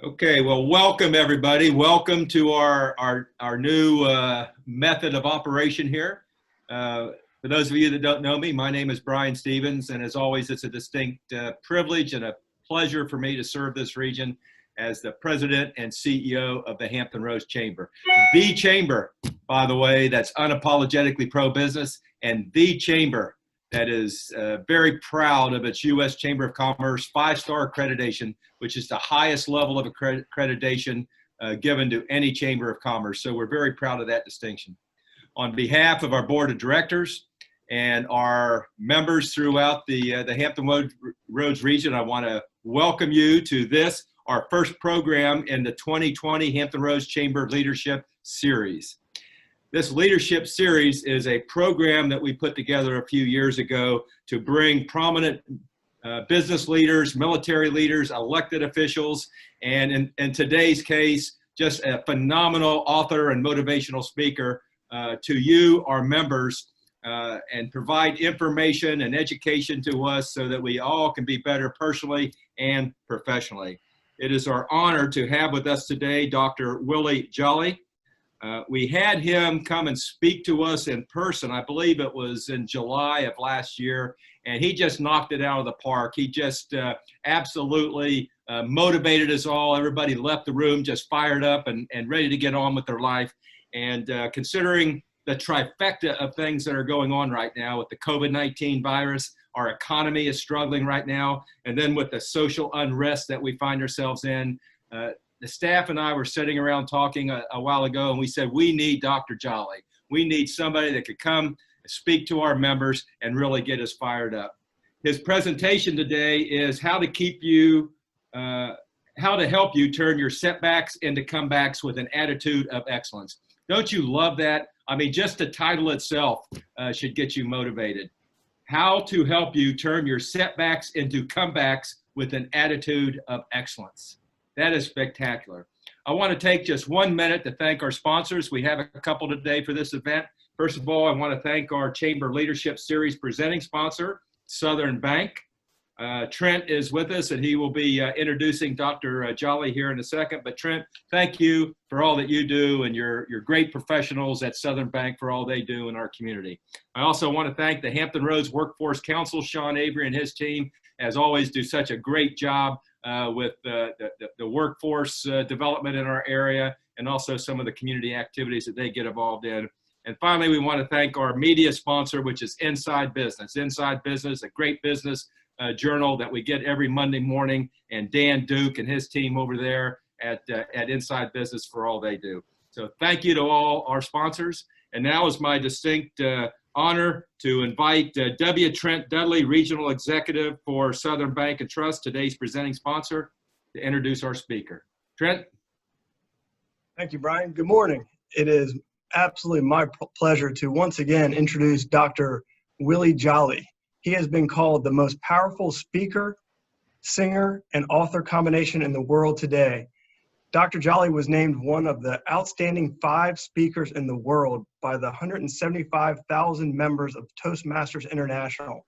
Okay, well, welcome everybody. Welcome to our new method of operation here. For those of you that don't know me, my name is Brian Stevens, and as always, it's a distinct privilege and a pleasure for me to serve this region as the president and CEO of the Hampton Roads Chamber. The chamber, by the way, that's unapologetically pro-business, and the chamber that is very proud of its U.S. Chamber of Commerce 5-star accreditation, which is the highest level of accreditation given to any Chamber of Commerce. So we're very proud of that distinction. On behalf of our board of directors and our members throughout the Hampton Roads region, I want to welcome you to this, our first program in the 2020 Hampton Roads Chamber Leadership Series. This leadership series is a program that we put together a few years ago to bring prominent business leaders, military leaders, elected officials, and in today's case, just a phenomenal author and motivational speaker to you, our members, and provide information and education to us so that we all can be better personally and professionally. It is our honor to have with us today Dr. Willie Jolley. We had him come and speak to us in person. I believe it was in July of last year, and he just knocked it out of the park. He just absolutely motivated us all. Everybody left the room just fired up and ready to get on with their life. And considering the trifecta of things that are going on right now with the COVID-19 virus, our economy is struggling right now, and then with the social unrest that we find ourselves in, the staff and I were sitting around talking a while ago, and we said, we need Dr. Jolley. We need somebody that could come and speak to our members and really get us fired up. His presentation today is how to help you turn your setbacks into comebacks with an attitude of excellence. Don't you love that? I mean, just the title itself should get you motivated. How to help you turn your setbacks into comebacks with an attitude of excellence. That is spectacular. I want to take just 1 minute to thank our sponsors. We have a couple today for this event. First of all, I want to thank our Chamber Leadership Series presenting sponsor, Southern Bank. Trent is with us, and he will be introducing Dr. Jolley here in a second. But Trent, thank you for all that you do and your great professionals at Southern Bank for all they do in our community. I also want to thank the Hampton Roads Workforce Council. Sean Avery and his team, as always, do such a great job with the workforce development in our area, and also some of the community activities that they get involved in. And finally, we want to thank our media sponsor, which is Inside Business. Inside Business, a great business journal that we get every Monday morning, and Dan Duke and his team over there at Inside Business for all they do. So thank you to all our sponsors. And now is my distinct honor to invite W. Trent Dudley, Regional Executive for Southern Bank and Trust, today's presenting sponsor, to introduce our speaker. Trent? Thank you, Brian. Good morning. It is absolutely my pleasure to once again introduce Dr. Willie Jolley. He has been called the most powerful speaker, singer, and author combination in the world today. Dr. Jolley was named one of the outstanding 5 speakers in the world by the 175,000 members of Toastmasters International.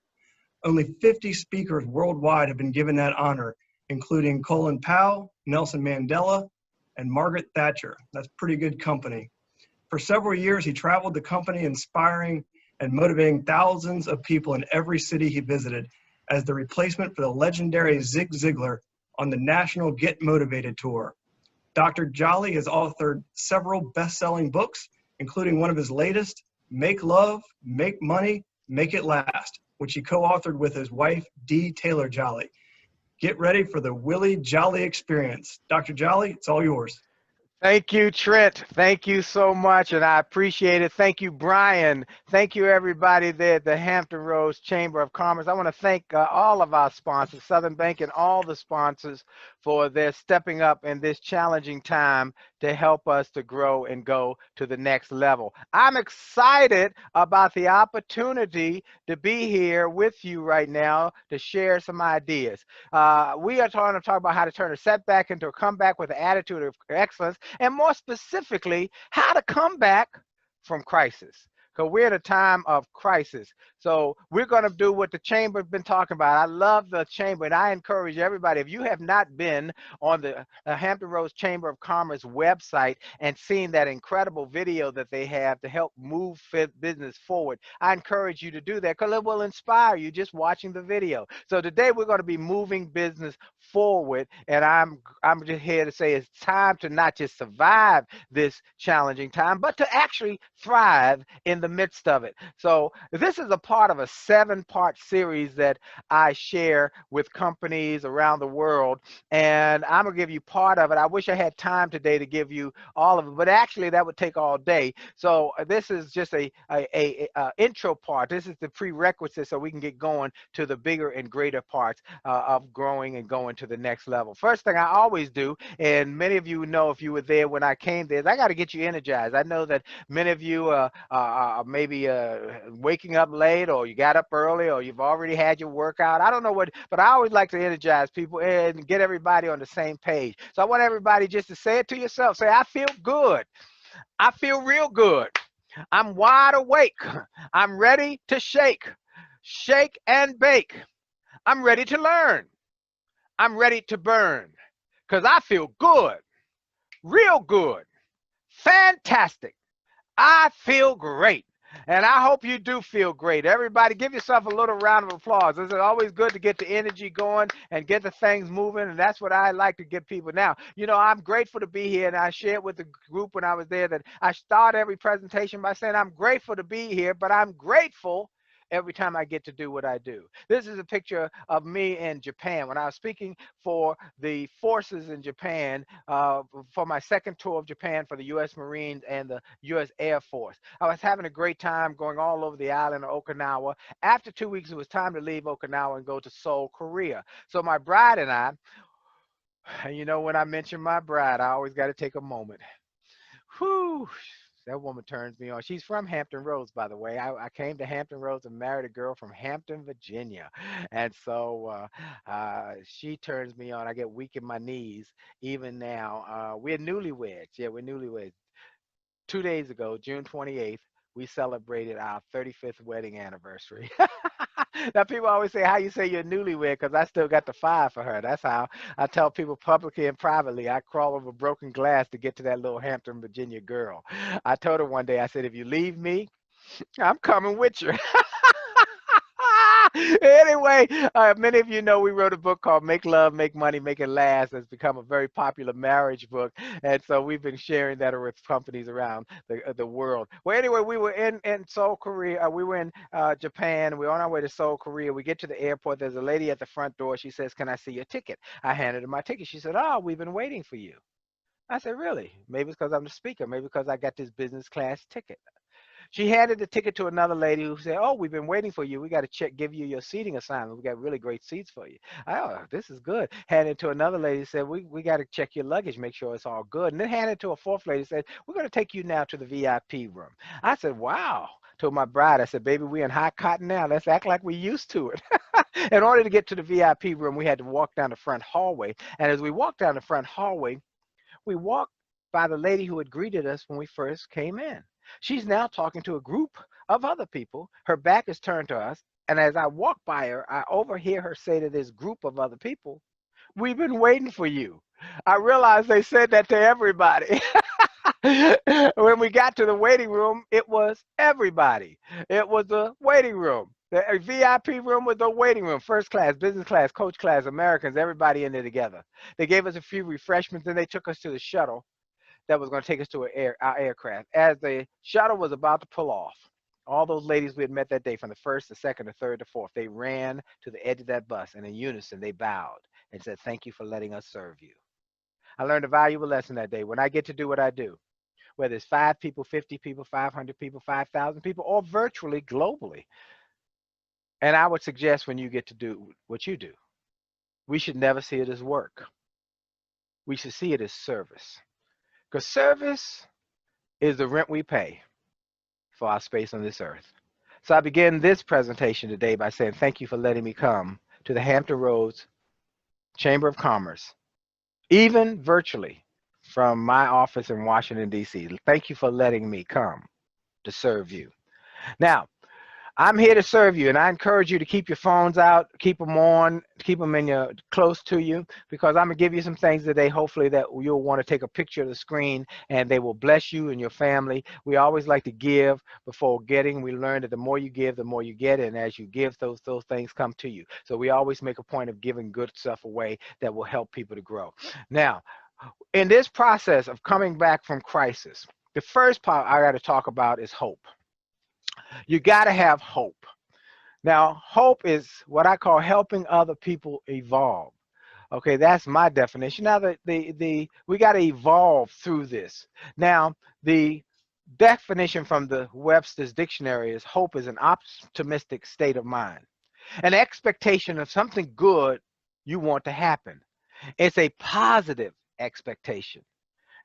Only 50 speakers worldwide have been given that honor, including Colin Powell, Nelson Mandela, and Margaret Thatcher. That's pretty good company. For several years, he traveled the company, inspiring and motivating thousands of people in every city he visited as the replacement for the legendary Zig Ziglar on the National Get Motivated Tour. Dr. Jolley has authored several best-selling books, including one of his latest, Make Love, Make Money, Make It Last, which he co-authored with his wife, Dee Taylor Jolley. Get ready for the Willie Jolley experience. Dr. Jolley, it's all yours. Thank you, Trent. Thank you so much, and I appreciate it. Thank you, Brian. Thank you, everybody there at the Hampton Roads Chamber of Commerce. I want to thank all of our sponsors, Southern Bank and all the sponsors, for their stepping up in this challenging time to help us to grow and go to the next level. I'm excited about the opportunity to be here with you right now to share some ideas. We are trying to talk about how to turn a setback into a comeback with an attitude of excellence, and more specifically, how to come back from crisis. Because we're at a time of crisis. So we're going to do what the chamber has been talking about. I love the chamber, and I encourage everybody, if you have not been on the Hampton Roads Chamber of Commerce website and seen that incredible video that they have to help move business forward, I encourage you to do that because it will inspire you just watching the video. So today we're going to be moving business forward, and I'm just here to say it's time to not just survive this challenging time, but to actually thrive in the midst of it. So this is a part of a 7-part series that I share with companies around the world, and I'm gonna give you part of it. I wish I had time today to give you all of it, but actually that would take all day. So this is just a intro part. This is the prerequisite so we can get going to the bigger and greater parts of growing and going to the next level. First thing I always do, and many of you know if you were there when I came there, is I got to get you energized. I know that many of you maybe waking up late, or you got up early, or you've already had your workout. I don't know what, but I always like to energize people and get everybody on the same page. So I want everybody just to say it to yourself. Say, I feel good. I feel real good. I'm wide awake. I'm ready to shake and bake. I'm ready to learn. I'm ready to burn because I feel good, real good, fantastic. I feel great. And I hope you do feel great. Everybody, give yourself a little round of applause. It's always good to get the energy going and get the things moving, and that's what I like to get people. Now, you know, I'm grateful to be here, and I shared with the group when I was there that I start every presentation by saying I'm grateful to be here, but I'm grateful every time I get to do what I do. This is a picture of me in Japan when I was speaking for the forces in Japan for my second tour of Japan for the U.S. Marines and the U.S. Air Force. I was having a great time going all over the island of Okinawa. After 2 weeks, it was time to leave Okinawa and go to Seoul, Korea. So my bride and I, and you know, when I mention my bride, I always got to take a moment. Whew. That woman turns me on. She's from Hampton Roads, by the way. I came to Hampton Roads and married a girl from Hampton, Virginia. And so she turns me on. I get weak in my knees even now. We're newlyweds. Yeah, we're newlyweds. 2 days ago, June 28th, we celebrated our 35th wedding anniversary. Now, people always say, how you say you're newlywed? Because I still got the 5 for her. That's how I tell people publicly and privately. I crawl over broken glass to get to that little Hampton, Virginia girl. I told her one day, I said, if you leave me, I'm coming with you. Anyway, many of you know we wrote a book called Make Love, Make Money, Make It Last. It's become a very popular marriage book. And so we've been sharing that with companies around the world. Well, anyway, we were in Seoul, Korea. We were in Japan. We're on our way to Seoul, Korea. We get to the airport. There's a lady at the front door. She says, can I see your ticket? I handed her my ticket. She said, oh, we've been waiting for you. I said, really? Maybe it's because I'm the speaker. Maybe because I got this business class ticket. She handed the ticket to another lady who said, oh, we've been waiting for you. We got to give you your seating assignment. We got really great seats for you. Oh, this is good. Handed to another lady, said, we got to check your luggage, make sure it's all good. And then handed to a fourth lady, said, we're going to take you now to the VIP room. I said, wow. Told my bride, I said, baby, we in hot cotton now. Let's act like we used to it. In order to get to the VIP room, we had to walk down the front hallway. And as we walked down the front hallway, we walked by the lady who had greeted us when we first came in. She's now talking to a group of other people. Her back is turned to us. And as I walk by her, I overhear her say to this group of other people, we've been waiting for you. I realized they said that to everybody. When we got to the waiting room, it was everybody. It was the waiting room. The VIP room was the waiting room. First class, business class, coach class, Americans, everybody in there together. They gave us a few refreshments, and they took us to the shuttle that was going to take us to our aircraft. As the shuttle was about to pull off, all those ladies we had met that day from the first, the second, the third, the fourth, they ran to the edge of that bus, and in unison, they bowed and said, thank you for letting us serve you. I learned a valuable lesson that day. When I get to do what I do, whether it's 5 people, 50 people, 500 people, 5,000 people, or virtually, globally, and I would suggest when you get to do what you do, we should never see it as work. We should see it as service. Because service is the rent we pay for our space on this earth. So I begin this presentation today by saying thank you for letting me come to the Hampton Roads Chamber of Commerce, even virtually from my office in Washington, D.C. Thank you for letting me come to serve you. Now, I'm here to serve you, and I encourage you to keep your phones out, keep them on, keep them close to you, because I'm gonna give you some things today, hopefully that you'll want to take a picture of the screen, and they will bless you and your family. We always like to give before getting. We learn that the more you give, the more you get, and as you give, those things come to you. So we always make a point of giving good stuff away that will help people to grow. Now, in this process of coming back from crisis, the first part I got to talk about is hope. You got to have hope. Now, hope is what I call helping other people evolve. Okay, that's my definition. Now, we got to evolve through this. Now, the definition from the Webster's Dictionary is hope is an optimistic state of mind, an expectation of something good you want to happen. It's a positive expectation.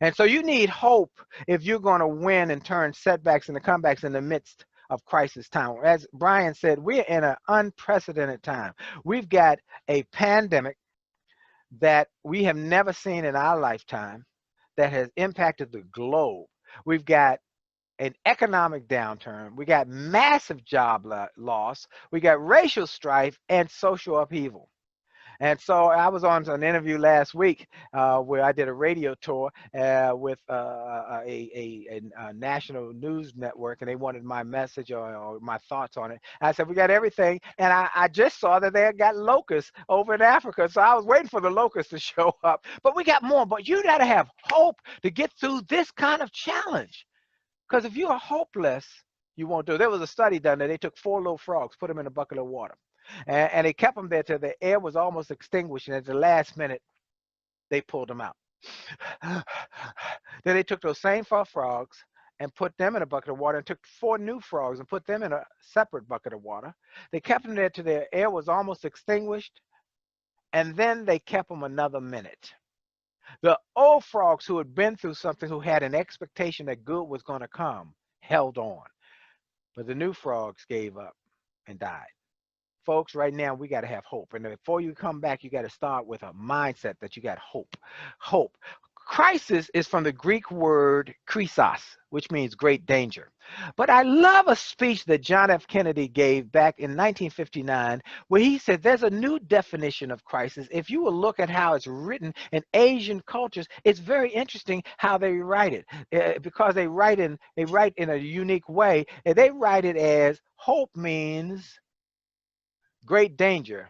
And so you need hope if you're going to win and turn setbacks into comebacks in the midst of crisis time. As Brian said, we're in an unprecedented time. We've got a pandemic that we have never seen in our lifetime that has impacted the globe. We've got an economic downturn. We got massive job loss. We got racial strife and social upheaval. And so I was on an interview last week where I did a radio tour with a national news network, and they wanted my message or my thoughts on it. I said, we got everything. And I just saw that they had got locusts over in Africa. So I was waiting for the locusts to show up. But we got more. But you got to have hope to get through this kind of challenge. Because if you are hopeless, you won't do it. There was a study done that they took 4 little frogs, put them in a bucket of water. And they kept them there till the air was almost extinguished, and at the last minute, they pulled them out. Then they took those same 4 frogs and put them in a bucket of water, and took 4 new frogs and put them in a separate bucket of water. They kept them there till their air was almost extinguished, and then they kept them another minute. The old frogs who had been through something, who had an expectation that good was going to come, held on. But the new frogs gave up and died. Folks, right now, we got to have hope. And before you come back, you got to start with a mindset that you got hope. Hope. Crisis is from the Greek word krisos, which means great danger. But I love a speech that John F. Kennedy gave back in 1959, where he said there's a new definition of crisis. If you will look at how it's written in Asian cultures, it's very interesting how they write it, because they write in a unique way. And they write it as hope means great danger,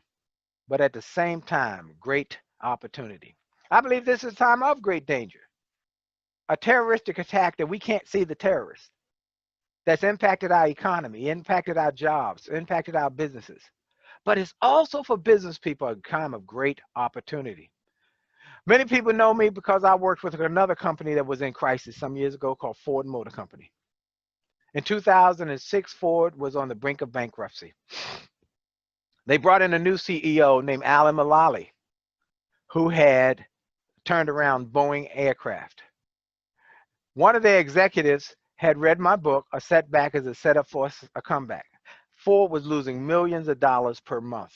but at the same time, great opportunity. I believe this is a time of great danger. A terroristic attack that we can't see the terrorist, that's impacted our economy, impacted our jobs, impacted our businesses. But it's also for business people a time of great opportunity. Many people know me because I worked with another company that was in crisis some years ago called Ford Motor Company. In 2006, Ford was on the brink of bankruptcy. They brought in a new CEO named Alan Mulally, who had turned around Boeing aircraft. One of their executives had read my book, A Setback is a Setup for a Comeback. Ford was losing millions of dollars per month.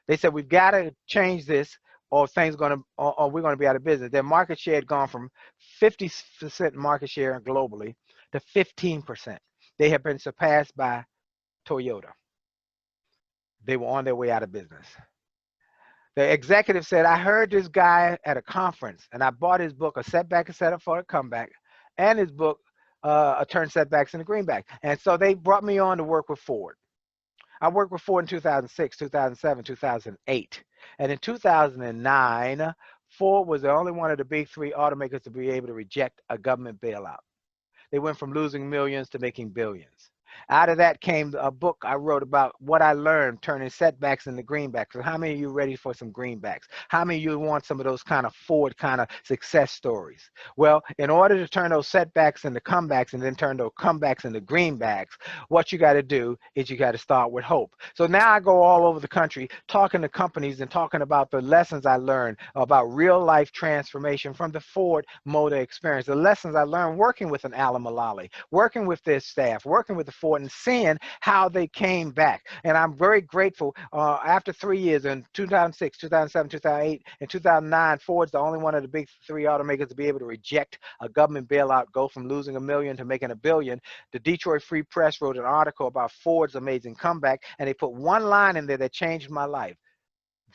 They said, we've got to change this, or we're going to be out of business. Their market share had gone from 50% market share globally to 15%. They have been surpassed by Toyota. They were on their way out of business. The executive said, I heard this guy at a conference, and I bought his book, A Setback is Set Up for a Comeback, and his book, A Turn Setbacks into Greenback. And so they brought me on to work with Ford. I worked with Ford in 2006, 2007, 2008. And in 2009, Ford was the only one of the big 3 automakers to be able to reject a government bailout. They went from losing millions to making billions. Out of that came a book I wrote about what I learned turning setbacks into greenbacks. So how many of you are ready for some greenbacks? How many of you want some of those kind of Ford kind of success stories? Well, in order to turn those setbacks into comebacks and then turn those comebacks into greenbacks, what you got to do is you got to start with hope. So now I go all over the country talking to companies and talking about the lessons I learned about real life transformation from the Ford Motor experience, the lessons I learned working with an Alan Mulally, working with their staff, working with the Ford and seeing how they came back. And I'm very grateful. After 3 years, in 2006, 2007, 2008, and 2009, Ford's the only one of the big three automakers to be able to reject a government bailout, go from losing $1 million to making $1 billion. The Detroit Free Press wrote an article about Ford's amazing comeback, and they put one line in there that changed my life.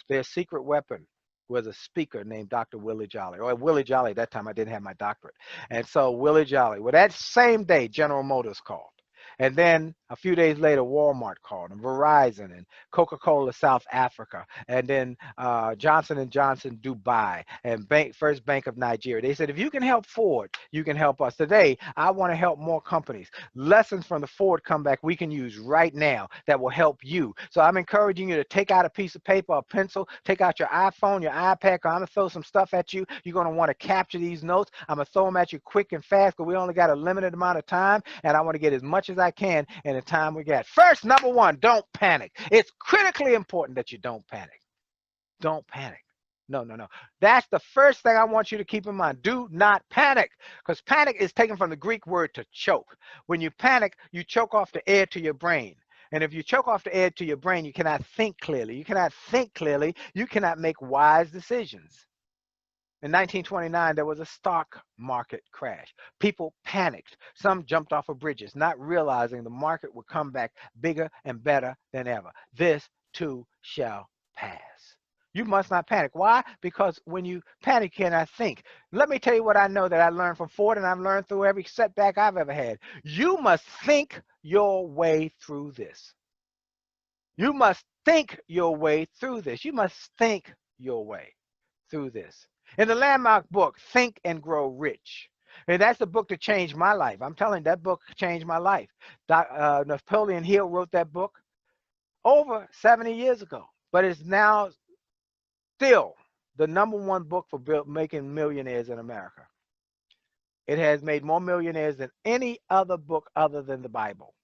Their secret weapon was a speaker named Dr. Willie Jolley, or Willie Jolley. At that time, I didn't have my doctorate. And so Willie Jolley, well, that same day, General Motors called. And then a few days later, Walmart called, and Verizon, and Coca-Cola South Africa, and then Johnson & Johnson Dubai, and First Bank of Nigeria. They said, if you can help Ford, you can help us. Today, I want to help more companies. Lessons from the Ford comeback we can use right now that will help you. So I'm encouraging you to take out a piece of paper, a pencil, take out your iPhone, your iPad. I'm going to throw some stuff at you. You're going to want to capture these notes. I'm going to throw them at you quick and fast, because we only got a limited amount of time, and I want to get as much as I can in the time we got. First, number one, don't panic. It's critically important that you don't panic. Don't panic. No. That's the first thing I want you to keep in mind. Do not panic, because panic is taken from the Greek word to choke. When you panic, you choke off the air to your brain. And if you choke off the air to your brain, you cannot think clearly. You cannot think clearly. You cannot make wise decisions. In 1929, there was a stock market crash. People panicked. Some jumped off of bridges, not realizing the market would come back bigger and better than ever. This too shall pass. You must not panic. Why? Because when you panic, you cannot think. Let me tell you what I know that I learned from Ford, and I've learned through every setback I've ever had. You must think your way through this. You must think your way through this. You must think your way through this. In the landmark book, Think and Grow Rich. And that's the book that changed my life. I'm telling you, that book changed my life. Napoleon Hill wrote that book over 70 years ago, but it's now still the #1 book for making millionaires in America. It has made more millionaires than any other book other than the Bible.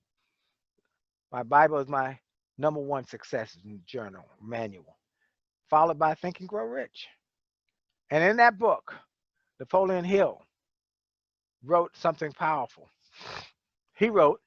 My Bible is my #1 success journal, manual, followed by Think and Grow Rich. And in that book, Napoleon Hill wrote something powerful. He wrote,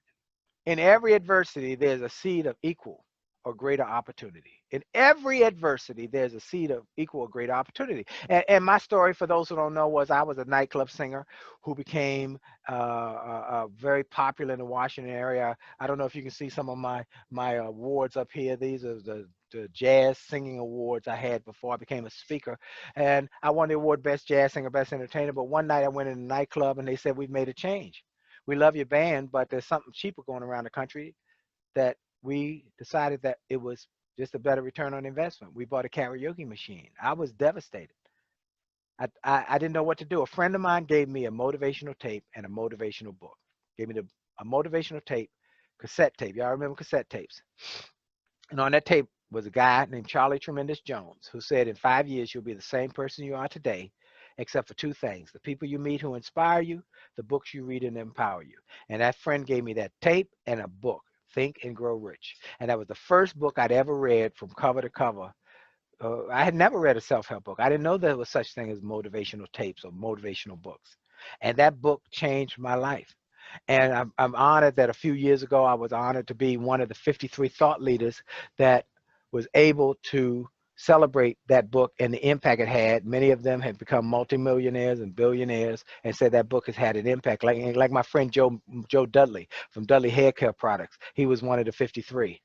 in every adversity, there's a seed of equal or greater opportunity. In every adversity, there's a seed of equal or greater opportunity. And my story, for those who don't know, was I was a nightclub singer who became very popular in the Washington area. I don't know if you can see some of my awards up here. These are the jazz singing awards I had before I became a speaker. And I won the award Best Jazz Singer, Best Entertainer. But one night I went in a nightclub and they said, we've made a change. We love your band, but there's something cheaper going around the country that we decided that it was just a better return on investment. We bought a karaoke machine. I was devastated. I didn't know what to do. A friend of mine gave me a motivational tape and a motivational book. Gave me a motivational tape, cassette tape. Y'all remember cassette tapes? And on that tape was a guy named Charlie Tremendous Jones, who said, in 5 years, you'll be the same person you are today, except for 2 things: the people you meet who inspire you, the books you read and empower you. And that friend gave me that tape and a book, Think and Grow Rich. And that was the first book I'd ever read from cover to cover. I had never read a self-help book. I didn't know there was such thing as motivational tapes or motivational books. And that book changed my life. And I'm honored that a few years ago, I was honored to be one of the 53 thought leaders that was able to celebrate that book and the impact it had. Many of them have become multimillionaires and billionaires, and said that book has had an impact. Like my friend Joe Dudley from Dudley Hair Care Products. He was one of the 53.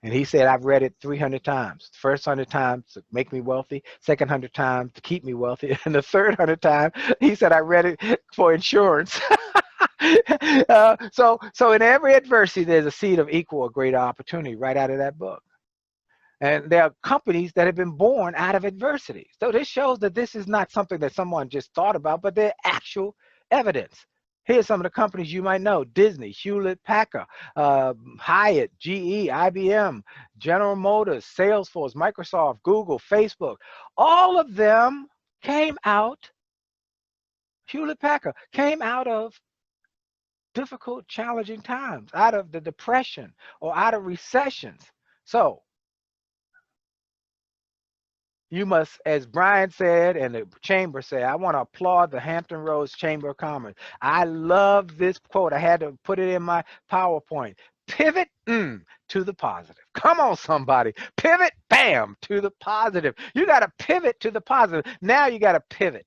And he said, I've read it 300 times. The first 100 times to make me wealthy, second 100 times to keep me wealthy, and the third 100 time, he said, I read it for insurance. So in every adversity, there's a seed of equal or greater opportunity right out of that book. And there are companies that have been born out of adversity. So this shows that this is not something that someone just thought about, but they're actual evidence. Here's some of the companies you might know: Disney, Hewlett Packard, Hyatt, GE, IBM, General Motors, Salesforce, Microsoft, Google, Facebook. All of them came out, Hewlett Packard came out of difficult, challenging times, out of the Depression or out of recessions. So You must, as Brian said and the chamber said, I want to applaud the Hampton Roads Chamber of Commerce. I love this quote. I had to put it in my PowerPoint. Pivot to the positive. Come on, somebody. Pivot, bam, to the positive. You got to pivot to the positive. Now you got to pivot.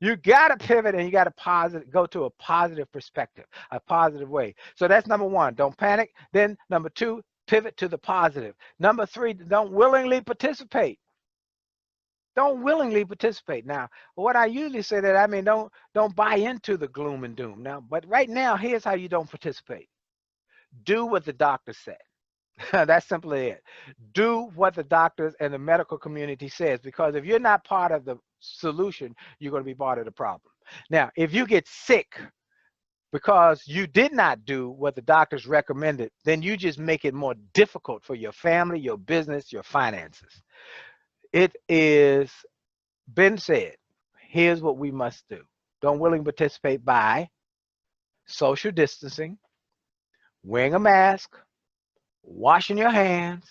You got to pivot and you got to go to a positive perspective, a positive way. So that's number one. Don't panic. Then number two, pivot to the positive. Number three, don't willingly participate. Don't willingly participate. Now, what I usually say that, I mean, don't buy into the gloom and doom. Now, but right now, here's how you don't participate. Do what the doctor said. That's simply it. Do what the doctors and the medical community says, because if you're not part of the solution, you're going to be part of the problem. Now, if you get sick because you did not do what the doctors recommended, then you just make it more difficult for your family, your business, your finances. It is been said, here's what we must do. Don't willingly participate by social distancing, wearing a mask, washing your hands,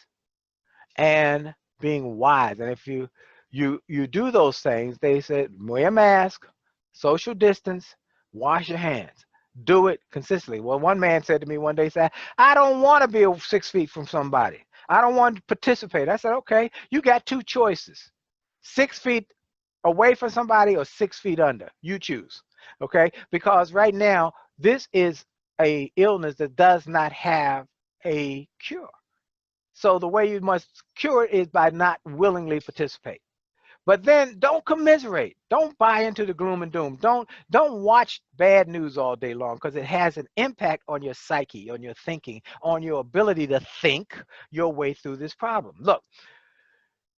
and being wise. And if you do those things, they said wear a mask, social distance, wash your hands. Do it consistently. Well, one man said to me one day, said, I don't want to be 6 feet from somebody. I don't want to participate. I said, okay, you got two choices. 6 feet away from somebody or 6 feet under. You choose, okay? Because right now, this is a illness that does not have a cure. So the way you must cure it is by not willingly participate. But then don't commiserate. Don't buy into the gloom and doom. Don't watch bad news all day long, because it has an impact on your psyche, on your thinking, on your ability to think your way through this problem. Look,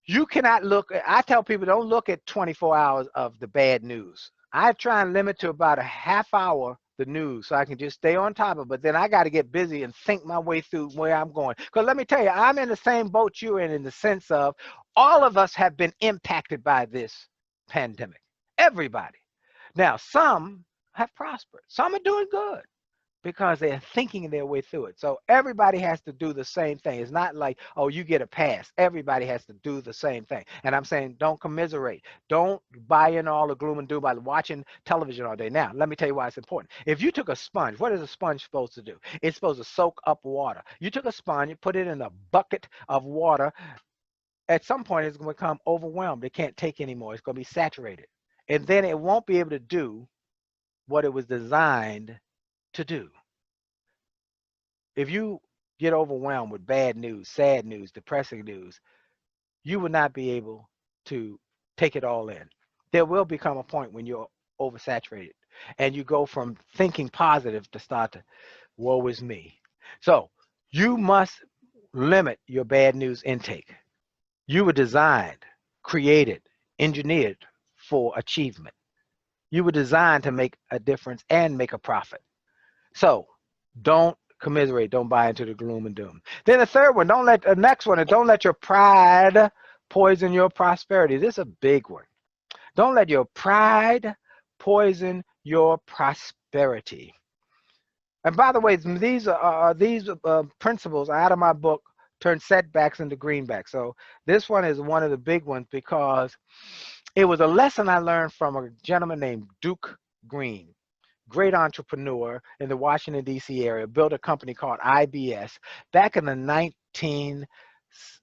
you cannot look, I tell people don't look at 24 hours of the bad news. I try and limit to about a half hour the news so I can just stay on top of it, but then I got to get busy and think my way through where I'm going. Because let me tell you, I'm in the same boat you're in the sense of all of us have been impacted by this pandemic. Everybody. Now, some have prospered. Some are doing good because they're thinking their way through it. So everybody has to do the same thing. It's not like, oh, you get a pass. Everybody has to do the same thing. And I'm saying don't commiserate. Don't buy in all the gloom and doom by watching television all day. Now, let me tell you why it's important. If you took a sponge, what is a sponge supposed to do? It's supposed to soak up water. You took a sponge, you put it in a bucket of water. At some point, it's going to become overwhelmed. It can't take anymore. It's going to be saturated. And then it won't be able to do what it was designed to do. If you get overwhelmed with bad news, sad news, depressing news, you will not be able to take it all in. There will become a point when you're oversaturated and you go from thinking positive to start to, woe is me. So you must limit your bad news intake. You were designed, created, engineered for achievement. You were designed to make a difference and make a profit. So don't commiserate. Don't buy into the gloom and doom. Then the third one, don't let your pride poison your prosperity. This is a big one. Don't let your pride poison your prosperity. And by the way, these principles are out of my book, Turn Setbacks into Greenbacks. So this one is one of the big ones because it was a lesson I learned from a gentleman named Duke Green. Great entrepreneur in the Washington, D.C. area, built a company called IBS back in the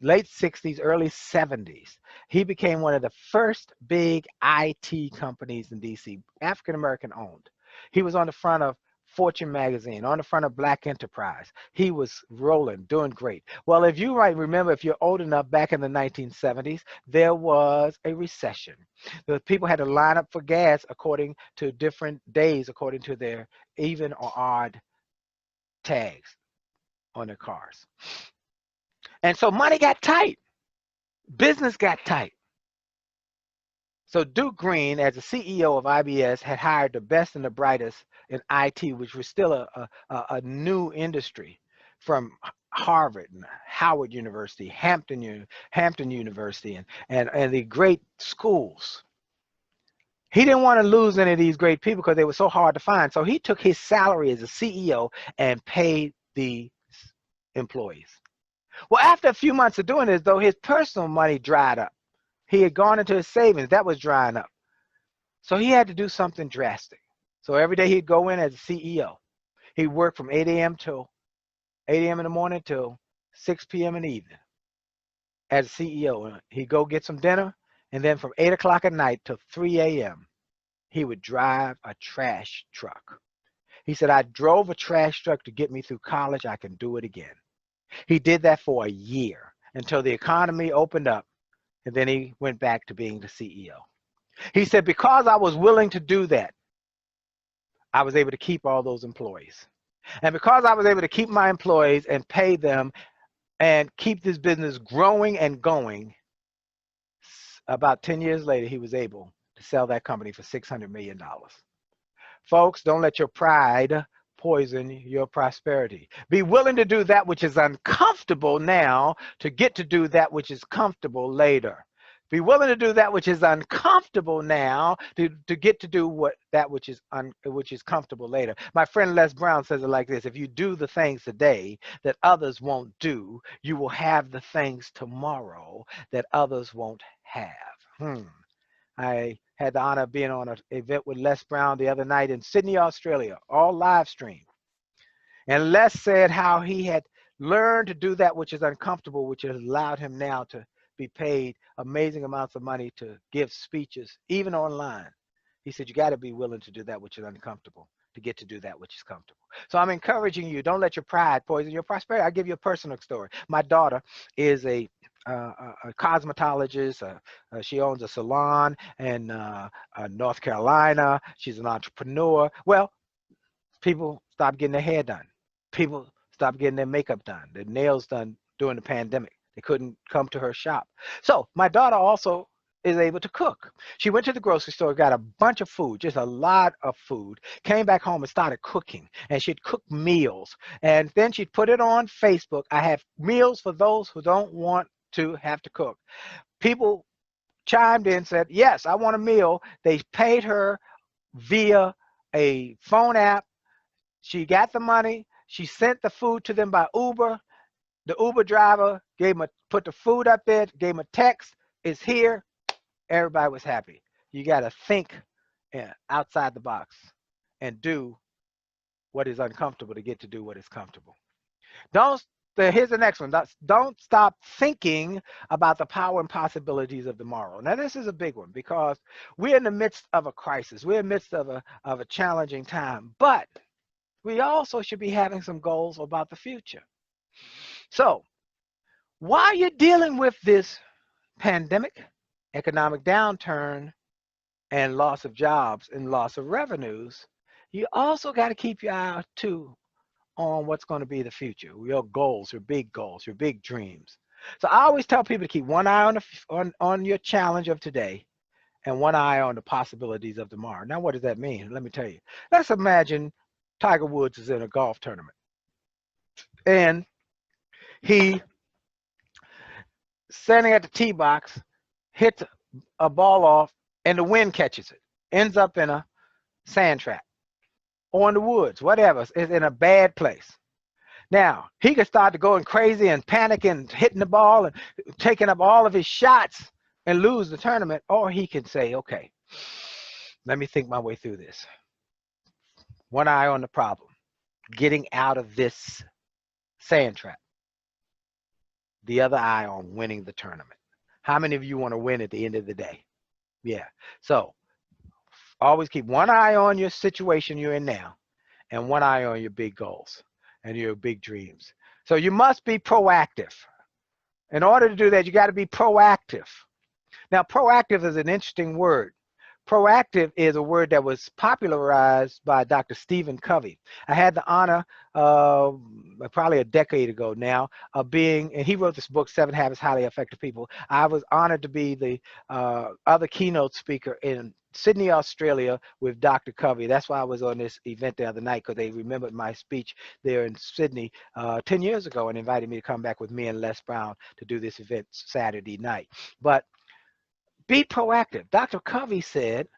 late 60s, early 70s. He became one of the first big IT companies in D.C., African-American owned. He was on the front of Fortune magazine, on the front of Black Enterprise. He was rolling, doing great. Well, if you remember, if you're old enough, back in the 1970s, there was a recession. The people had to line up for gas according to different days, according to their even or odd tags on their cars. And so money got tight. Business got tight. So Duke Green, as the CEO of IBS, had hired the best and the brightest in IT, which was still a new industry, from Harvard and Howard University, Hampton University, and the great schools. He didn't want to lose any of these great people because they were so hard to find. So he took his salary as a CEO and paid the employees. Well, after a few months of doing this, though, his personal money dried up. He had gone into his savings. That was drying up. So he had to do something drastic. So every day he'd go in as a CEO. He'd work from 8 a.m. till 8 a.m. in the morning till 6 p.m. in the evening as a CEO. He'd go get some dinner, and then from 8 o'clock at night till 3 a.m., he would drive a trash truck. He said, I drove a trash truck to get me through college. I can do it again. He did that for a year until the economy opened up, and then he went back to being the CEO. He said, because I was willing to do that, I was able to keep all those employees. And because I was able to keep my employees and pay them and keep this business growing and going, about 10 years later, he was able to sell that company for $600 million. Folks, don't let your pride poison your prosperity. Be willing to do that which is uncomfortable now to get to do that which is comfortable later. Be willing to do that which is uncomfortable now to get to do that which is comfortable later. My friend Les Brown says it like this: if you do the things today that others won't do, you will have the things tomorrow that others won't have. I had the honor of being on an event with Les Brown the other night in Sydney, Australia, all live streamed. And Les said how he had learned to do that which is uncomfortable, which has allowed him now to be paid amazing amounts of money to give speeches, even online. He said, you got to be willing to do that which is uncomfortable to get to do that which is comfortable. So I'm encouraging you, don't let your pride poison your prosperity. I'll give you a personal story. My daughter is a cosmetologist. She owns a salon in North Carolina. She's an entrepreneur. Well, people stopped getting their hair done. People stopped getting their makeup done, their nails done during the pandemic. They couldn't come to her shop. So my daughter also is able to cook. She went to the grocery store, got a bunch of food, just a lot of food, came back home and started cooking. And she'd cook meals. And then she'd put it on Facebook. I have meals for those who don't want to have to cook. People chimed in, said, yes, I want a meal. They paid her via a phone app. She got the money. She sent the food to them by Uber. The Uber driver put the food up there, gave him a text, it's here. Everybody was happy. You got to think outside the box and do what is uncomfortable to get to do what is comfortable. Here's the next one. Don't stop thinking about the power and possibilities of tomorrow. Now, this is a big one because we're in the midst of a crisis. We're in the midst of a challenging time, but we also should be having some goals about the future. So while you're dealing with this pandemic, economic downturn, and loss of jobs and loss of revenues, you also got to keep your eye out too on what's going to be the future, your goals, your big dreams. So I always tell people to keep one eye on your challenge of today and one eye on the possibilities of tomorrow. Now, what does that mean? Let me tell you. Let's imagine Tiger Woods is in a golf tournament and he standing at the tee box, hits a ball off, and the wind catches it, ends up in a sand trap or in the woods, whatever, is in a bad place. Now, he could start to going crazy and panicking, hitting the ball and taking up all of his shots and lose the tournament, or he can say, okay, let me think my way through this. One eye on the problem, getting out of this sand trap. The other eye on winning the tournament. How many of you want to win at the end of the day? Yeah. So always keep one eye on your situation you're in now and one eye on your big goals and your big dreams. So you must be proactive. In order to do that, you got to be proactive. Now, proactive is an interesting word. Proactive is a word that was popularized by Dr. Stephen Covey. I had the honor, probably a decade ago now, of being, and he wrote this book, 7 Habits Highly Effective People. I was honored to be the other keynote speaker in Sydney, Australia with Dr. Covey. That's why I was on this event the other night, because they remembered my speech there in Sydney 10 years ago and invited me to come back with me and Les Brown to do this event Saturday night. But be proactive. Dr. Covey said,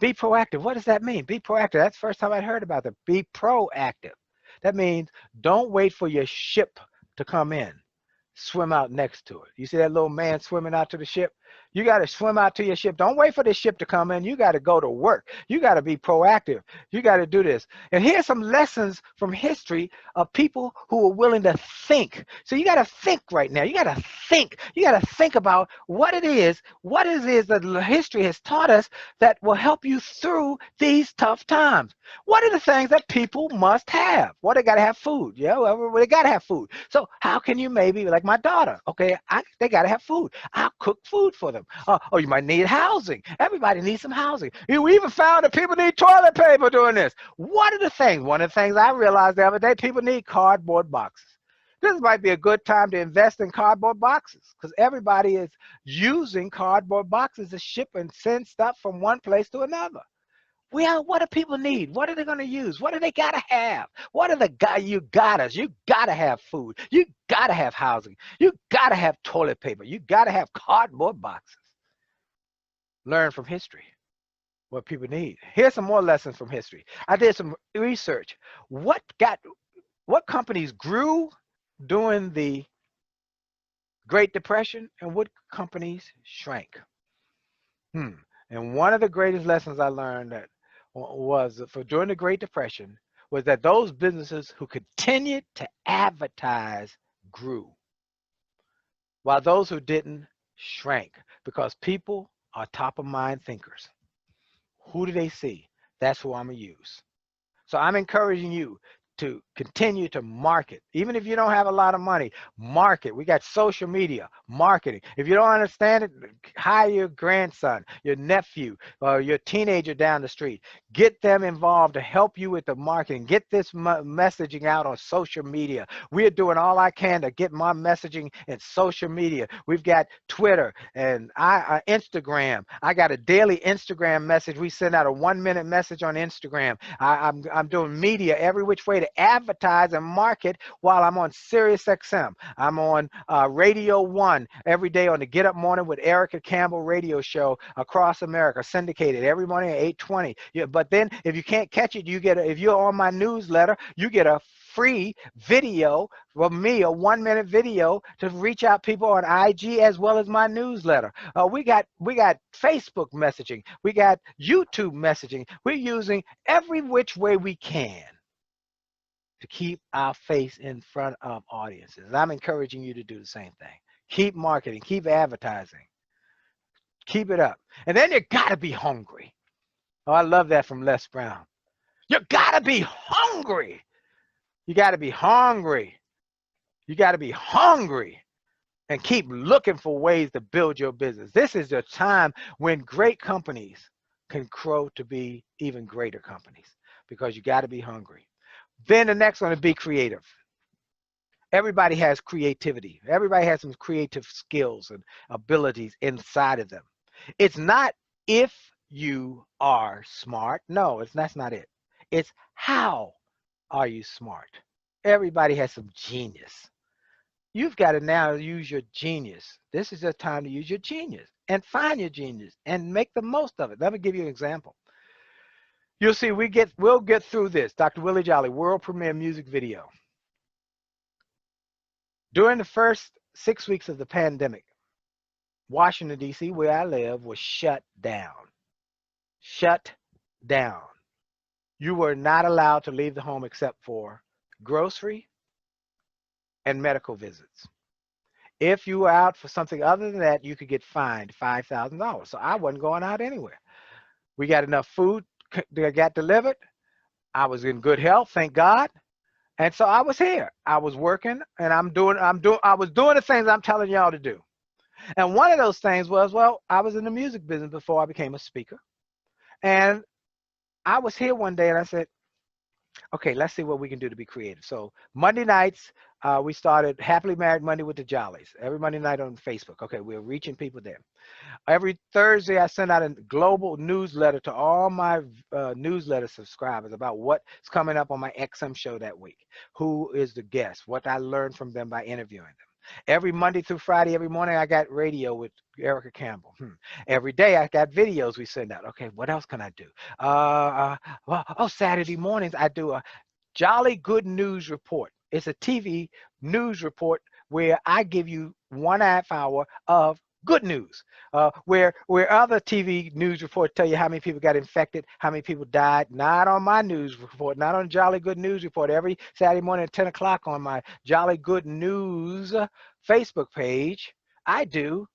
be proactive. What does that mean? Be proactive. That's the first time I'd heard about that. Be proactive. That means don't wait for your ship to come in. Swim out next to it. You see that little man swimming out to the ship? You got to swim out to your ship. Don't wait for the ship to come in. You got to go to work. You got to be proactive. You got to do this. And here's some lessons from history of people who are willing to think. So you got to think right now. You got to think. You got to think about what it is that history has taught us that will help you through these tough times. What are the things that people must have? Well, they got to have food. Yeah, well, they got to have food. So how can you maybe, like my daughter, okay, they got to have food. I'll cook food for them. Oh, you might need housing. Everybody needs some housing. We even found that people need toilet paper doing this. What are the things? One of the things I realized the other day, people need cardboard boxes. This might be a good time to invest in cardboard boxes because everybody is using cardboard boxes to ship and send stuff from one place to another. Well, what do people need? What are they going to use? What do they got to have? What are the guys? You got to have food. You got to have housing. You got to have toilet paper. You got to have cardboard boxes. Learn from history what people need. Here's some more lessons from history. I did some research. What companies grew during the Great Depression and what companies shrank? And one of the greatest lessons I learned that was during the Great Depression was that those businesses who continued to advertise grew, while those who didn't shrank, because people are top of mind thinkers. Who do they see? That's who I'm gonna use. So I'm encouraging you to continue to market. Even if you don't have a lot of money, market. We got social media, marketing. If you don't understand it, hire your grandson, your nephew, or your teenager down the street. Get them involved to help you with the marketing. Get this messaging out on social media. We're doing all I can to get my messaging in social media. We've got Twitter and Instagram. I got a daily Instagram message. We send out a 1-minute message on Instagram. I'm doing media every which way to advertise and market while I'm on Sirius XM. I'm on Radio 1 every day on the Get Up Morning with Erica Campbell radio show across America, syndicated every morning at 8:20. But then if you can't catch it, if you're on my newsletter, you get a free video from me, a 1-minute video to reach out people on IG as well as my newsletter. We got Facebook messaging. We got YouTube messaging. We're using every which way we can to keep our face in front of audiences. I'm encouraging you to do the same thing. Keep marketing, keep advertising, keep it up. And then you gotta be hungry. Oh, I love that from Les Brown. You gotta be hungry. You gotta be hungry. You gotta be hungry and keep looking for ways to build your business. This is the time when great companies can grow to be even greater companies because you gotta be hungry. Then the next one is be creative. Everybody has creativity. Everybody has some creative skills and abilities inside of them. It's not if you are smart. No, that's not it. It's how are you smart? Everybody has some genius. You've got to now use your genius. This is the time to use your genius and find your genius and make the most of it. Let me give you an example. You'll see we'll get through this. Dr. Willie Jolley, world premiere music video. During the first 6 weeks of the pandemic, Washington, D.C., where I live, was shut down. Shut down. You were not allowed to leave the home except for grocery and medical visits. If you were out for something other than that, you could get fined $5,000. So I wasn't going out anywhere. We got enough food that got delivered. I was in good health, thank God. And so I was here. I was working and I was doing the things I'm telling y'all to do. And one of those things was, well, I was in the music business before I became a speaker. And I was here one day and I said, okay, let's see what we can do to be creative. So Monday nights, we started Happily Married Monday with the Jollies. Every Monday night on Facebook. Okay, we're reaching people there. Every Thursday, I send out a global newsletter to all my newsletter subscribers about what's coming up on my XM show that week. Who is the guest? What I learned from them by interviewing them. Every Monday through Friday, every morning, I got radio with Erica Campbell. Every day, I got videos we send out. Okay, what else can I do? Saturday mornings, I do a Jolly Good News Report. It's a TV news report where I give you 1 half hour of Good news. Where other TV news reports tell you how many people got infected, how many people died, not on my news report, not on Jolly Good News Report. Every Saturday morning at 10 o'clock on my Jolly Good News Facebook page, I do.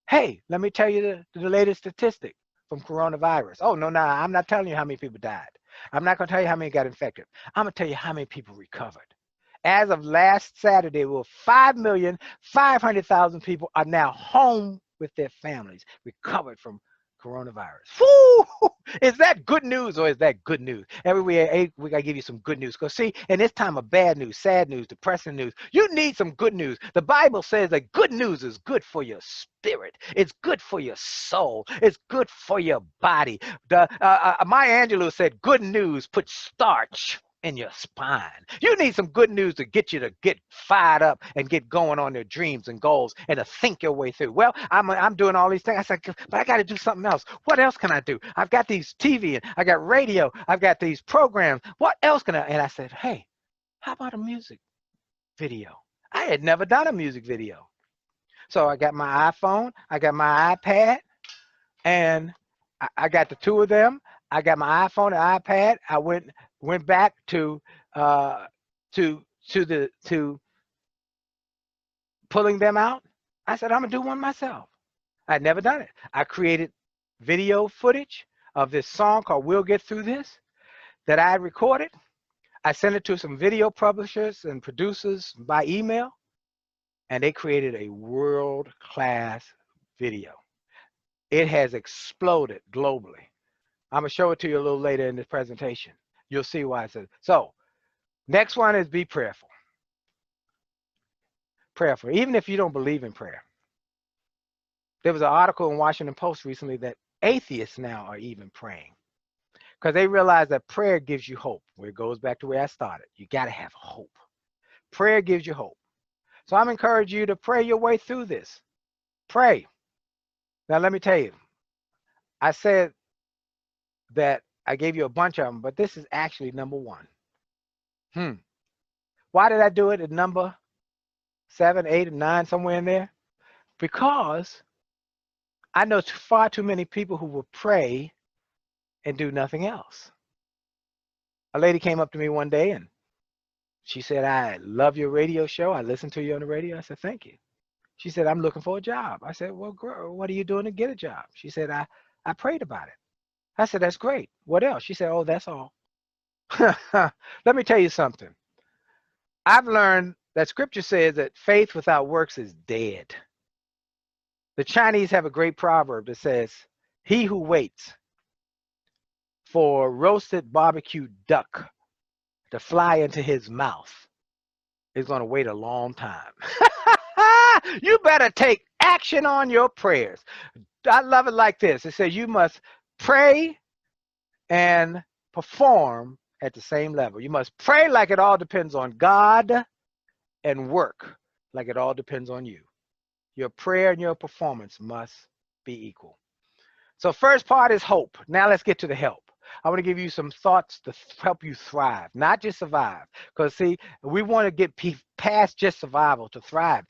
Hey, let me tell you the latest statistic from coronavirus. Oh, no, I'm not telling you how many people died. I'm not going to tell you how many got infected. I'm going to tell you how many people recovered. As of last Saturday, 5,500,000 people are now home with their families, recovered from coronavirus. Woo! Is that good news or is that good news? Every week we got to give you some good news. Because see, in this time of bad news, sad news, depressing news, you need some good news. The Bible says that good news is good for your spirit. It's good for your soul. It's good for your body. Maya Angelou said, good news puts starch in your spine. You need some good news to get you to get fired up and get going on your dreams and goals and to think your way through. Well, I'm doing all these things. I said, but I got to do something else. What else can I do? I've got these TV and I got radio. I've got these programs. What else can I? And I said, hey, how about a music video? I had never done a music video. So I got my iPhone, I got my iPad, and I got the two of them. I got my iPhone and iPad. I went back to pulling them out. I said, I'm gonna do one myself. I'd never done it. I created video footage of this song called We'll Get Through This that I had recorded. I sent it to some video publishers and producers by email, and they created a world-class video. It has exploded globally. I'm gonna show it to you a little later in this presentation. You'll see why I said. So, next one is be prayerful. Prayerful, even if you don't believe in prayer. There was an article in Washington Post recently that atheists now are even praying because they realize that prayer gives you hope. Where it goes back to where I started. You got to have hope. Prayer gives you hope. So I'm encouraging you to pray your way through this. Pray. Now let me tell you, I said that I gave you a bunch of them, but this is actually number one. Why did I do it at number 7, 8, and 9, somewhere in there? Because I know far too many people who will pray and do nothing else. A lady came up to me one day and she said, I love your radio show. I listen to you on the radio. I said, thank you. She said, I'm looking for a job. I said, well, girl, what are you doing to get a job? She said, I prayed about it. I said, that's great. What else? She said, oh, that's all. Let me tell you something. I've learned that scripture says that faith without works is dead. The Chinese have a great proverb that says, he who waits for roasted barbecue duck to fly into his mouth is going to wait a long time. You better take action on your prayers. I love it like this. It says you must pray and perform at the same level. You must pray like it all depends on God and work like it all depends on you. Your prayer and your performance must be equal. So first part is hope. Now let's get to the help. I want to give you some thoughts to help you thrive, not just survive. Because see, we want to get past just survival to thrive.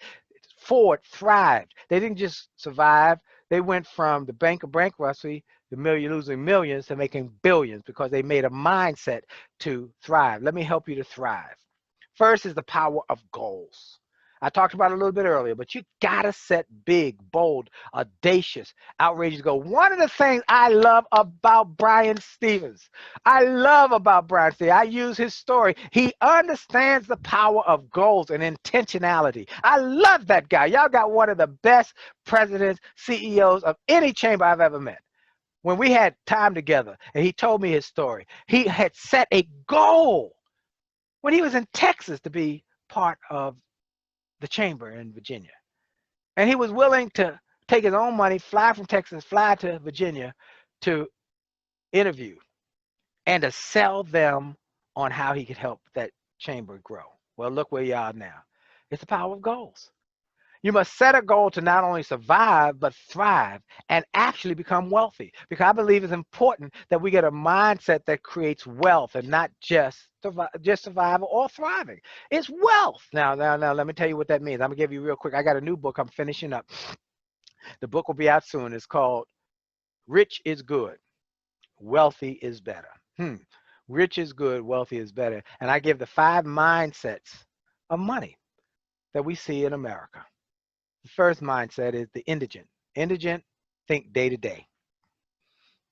Ford thrived. They didn't just survive. They went from the bank of bankruptcy, losing millions, to making billions because they made a mindset to thrive. Let me help you to thrive. First is the power of goals. I talked about it a little bit earlier, but you gotta set big, bold, audacious, outrageous goals. One of the things I love about Brian Stevens, I use his story. He understands the power of goals and intentionality. I love that guy. Y'all got one of the best presidents, CEOs of any chamber I've ever met. When we had time together and he told me his story, he had set a goal when he was in Texas to be part of the chamber in Virginia. And he was willing to take his own money, fly from Texas, fly to Virginia to interview and to sell them on how he could help that chamber grow. Well, look where you are now. It's the power of goals. You must set a goal to not only survive, but thrive and actually become wealthy. Because I believe it's important that we get a mindset that creates wealth and not just survival or thriving. It's wealth. Now, let me tell you what that means. I'm going to give you real quick. I got a new book I'm finishing up. The book will be out soon. It's called Rich is Good, Wealthy is Better. Rich is good, wealthy is better. And I give the 5 mindsets of money that we see in America. The first mindset is the indigent. Indigent think day to day.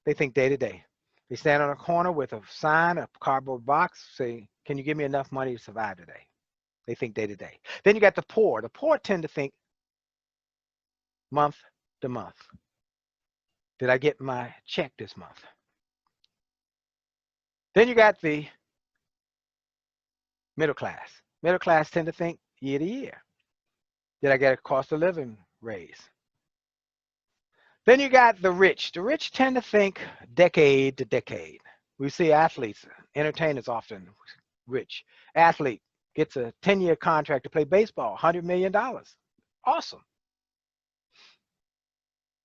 They think day to day. They stand on a corner with a sign, a cardboard box, say, can you give me enough money to survive today? They think day to day. Then you got the poor. The poor tend to think month to month. Did I get my check this month? Then you got the middle class. Middle class tend to think year to year. Did I get a cost of living raise? Then you got the rich. The rich tend to think decade to decade. We see athletes, entertainers often rich. Athlete gets a 10-year contract to play baseball, $100 million. Awesome.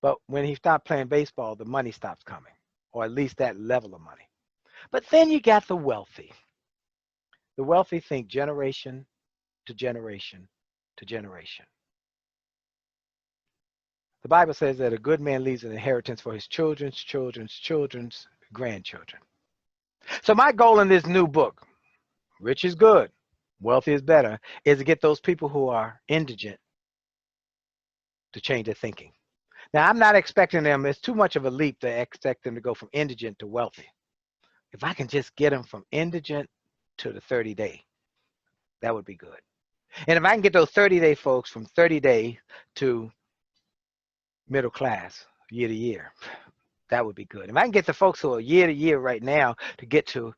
But when he stopped playing baseball, the money stops coming, or at least that level of money. But then you got the wealthy. The wealthy think generation to generation to generation. The Bible says that a good man leaves an inheritance for his children's children's children's grandchildren. So my goal in this new book, Rich is Good, Wealthy is Better, is to get those people who are indigent to change their thinking. Now, I'm not expecting them, it's too much of a leap to expect them to go from indigent to wealthy. If I can just get them from indigent to the 30-day, that would be good. And if I can get those 30-day folks from 30-day to middle class, year to year, that would be good. If I can get the folks who are year to year right now to get to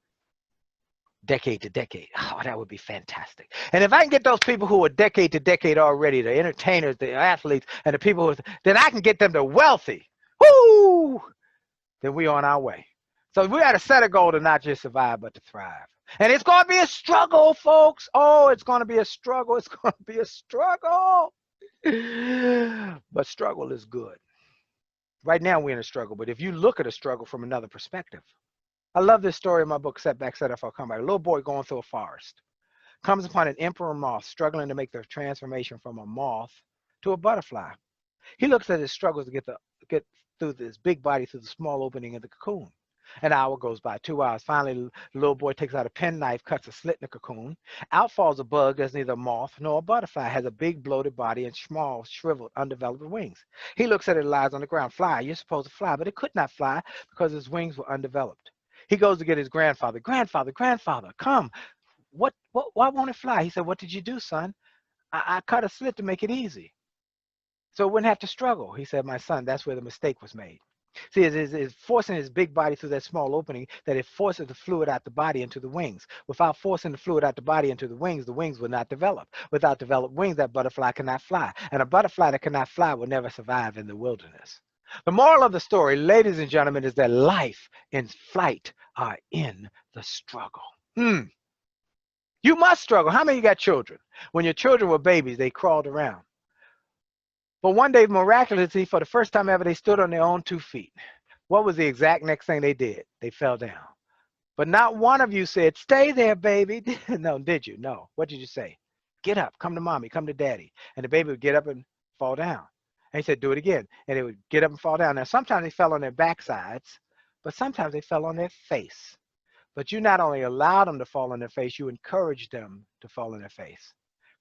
decade to decade, oh, that would be fantastic. And if I can get those people who are decade to decade already, the entertainers, the athletes, and the people who, then I can get them to wealthy. Woo! Then we're on our way. So we got to set a goal to not just survive, but to thrive. And it's going to be a struggle, folks. Oh, it's going to be a struggle. It's going to be a struggle. But struggle is good. Right now we're in a struggle, but if you look at a struggle from another perspective, I love this story in my book, Setback, Set Up, I'll Come Back. A little boy going through a forest comes upon an emperor moth struggling to make the transformation from a moth to a butterfly. He looks at his struggles to get through this big body through the small opening of the cocoon. An hour goes by, 2 hours. Finally, the little boy takes out a penknife, cuts a slit in the cocoon. Out falls a bug that's neither a moth nor a butterfly. It has a big bloated body and small, shriveled, undeveloped wings. He looks at it, lies on the ground. Fly, you're supposed to fly, but it could not fly because its wings were undeveloped. He goes to get his grandfather. Grandfather, come. Why won't it fly? He said, what did you do, son? I cut a slit to make it easy, so it wouldn't have to struggle. He said, my son, that's where the mistake was made. See, it's forcing his big body through that small opening that it forces the fluid out the body into the wings. Without forcing the fluid out the body into the wings will not develop. Without developed wings, that butterfly cannot fly. And a butterfly that cannot fly will never survive in the wilderness. The moral of the story, ladies and gentlemen, is that life and flight are in the struggle. You must struggle. How many of you got children? When your children were babies, they crawled around. But one day, miraculously, for the first time ever, they stood on their own 2 feet. What was the exact next thing they did? They fell down. But not one of you said, stay there, baby. No, did you? No. What did you say? Get up, come to mommy, come to daddy. And the baby would get up and fall down. And he said, do it again. And they would get up and fall down. Now, sometimes they fell on their backsides, but sometimes they fell on their face. But you not only allowed them to fall on their face, you encouraged them to fall on their face.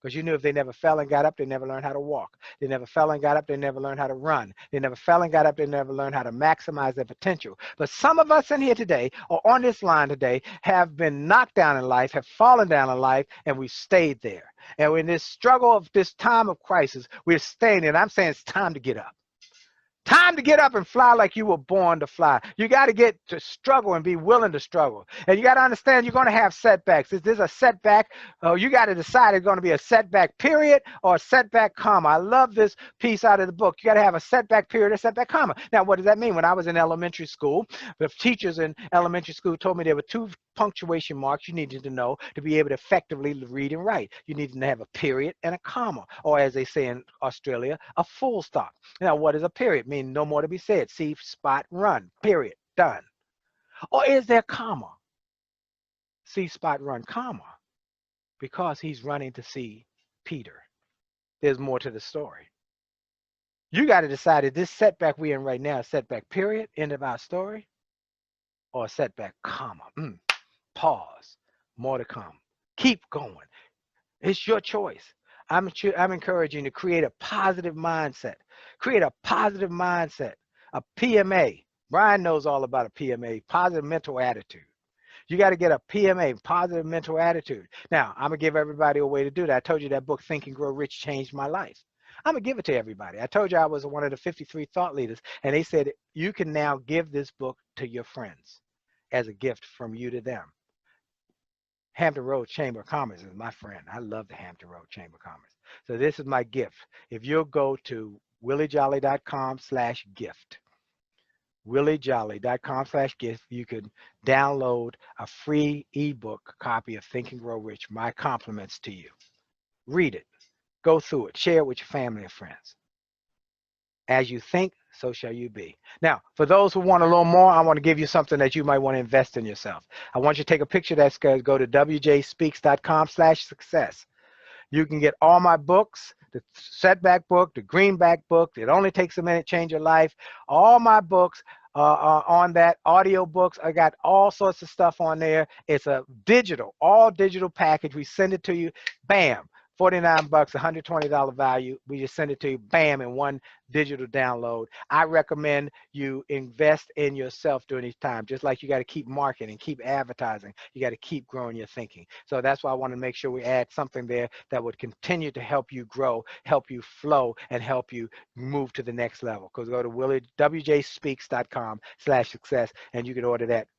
Because you knew if they never fell and got up, they never learned how to walk. They never fell and got up, they never learned how to run. They never fell and got up, they never learned how to maximize their potential. But some of us in here today, or on this line today, have been knocked down in life, have fallen down in life, and we've stayed there. And in this struggle of this time of crisis, we're staying there. And I'm saying it's time to get up. Time to get up and fly like you were born to fly. You got to get to struggle and be willing to struggle. And you got to understand you're going to have setbacks. Is this a setback? You got to decide it's going to be a setback period or a setback comma. I love this piece out of the book. You got to have a setback period or setback comma. Now, what does that mean? When I was in elementary school, the teachers in elementary school told me there were 2 punctuation marks you needed to know to be able to effectively read and write. You needed to have a period and a comma, or as they say in Australia, a full stop. Now, what is a period? Mean no more to be said. See, spot, run, period, done. Or is there comma? See, spot, run, comma, because he's running to see Peter. There's more to the story. You got to decide if this setback we're in right now is setback period, end of our story, or setback comma. Pause. More to come. Keep going. It's your choice. I'm encouraging you to create a positive mindset. Create a positive mindset. A PMA. Brian knows all about a PMA, positive mental attitude. You got to get a PMA, positive mental attitude. Now, I'm going to give everybody a way to do that. I told you that book, Think and Grow Rich, changed my life. I'm going to give it to everybody. I told you I was one of the 53 thought leaders, and they said you can now give this book to your friends as a gift from you to them. Hampton Roads Chamber of Commerce is my friend. I love the Hampton Roads Chamber of Commerce. So this is my gift. If you'll go to williejolly.com/gift, williejolly.com/gift, you can download a free ebook copy of Think and Grow Rich. My compliments to you. Read it. Go through it. Share it with your family and friends. As you think, so shall you be. Now, for those who want a little more, I want to give you something that you might want to invest in yourself. I want you to take a picture of that. Go to wjspeaks.com/success. You can get all my books, the Setback book, the Greenback book. It only takes a minute, change your life. All my books are on that. Audio books, I got all sorts of stuff on there. It's a digital, all digital package. We send it to you, bam. $49, $120 value. We just send it to you, bam, in one digital download. I recommend you invest in yourself during these times. Just like you got to keep marketing, keep advertising, you got to keep growing your thinking. So that's why I want to make sure we add something there that would continue to help you grow, help you flow, and help you move to the next level. Because go to wjspeaks.com/success, and you can order that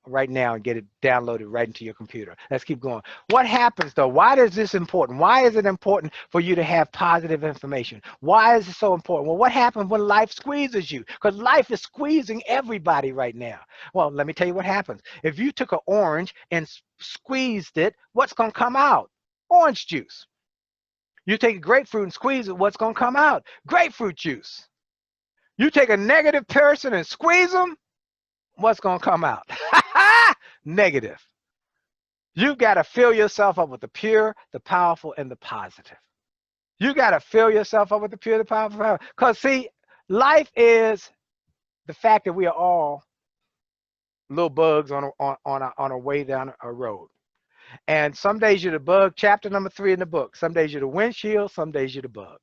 right now and get it downloaded right into your computer. Let's keep going. What happens though? Why is this important? Why is it important for you to have positive information? Why is it so important? Well, what happens when life squeezes you? Because life is squeezing everybody right now. Well, let me tell you what happens. If you took an orange and squeezed it, what's going to come out? Orange juice. You take a grapefruit and squeeze it, what's going to come out? Grapefruit juice. You take a negative person and squeeze them, what's going to come out? Negative. You've got to fill yourself up with the pure, the powerful, and the positive. You got to fill yourself up with the pure, the powerful. Because see, life is the fact that we are all little bugs on a way down a road. And some days you're the bug, chapter number 3 in the book. Some days you're the windshield, some days you're the bug.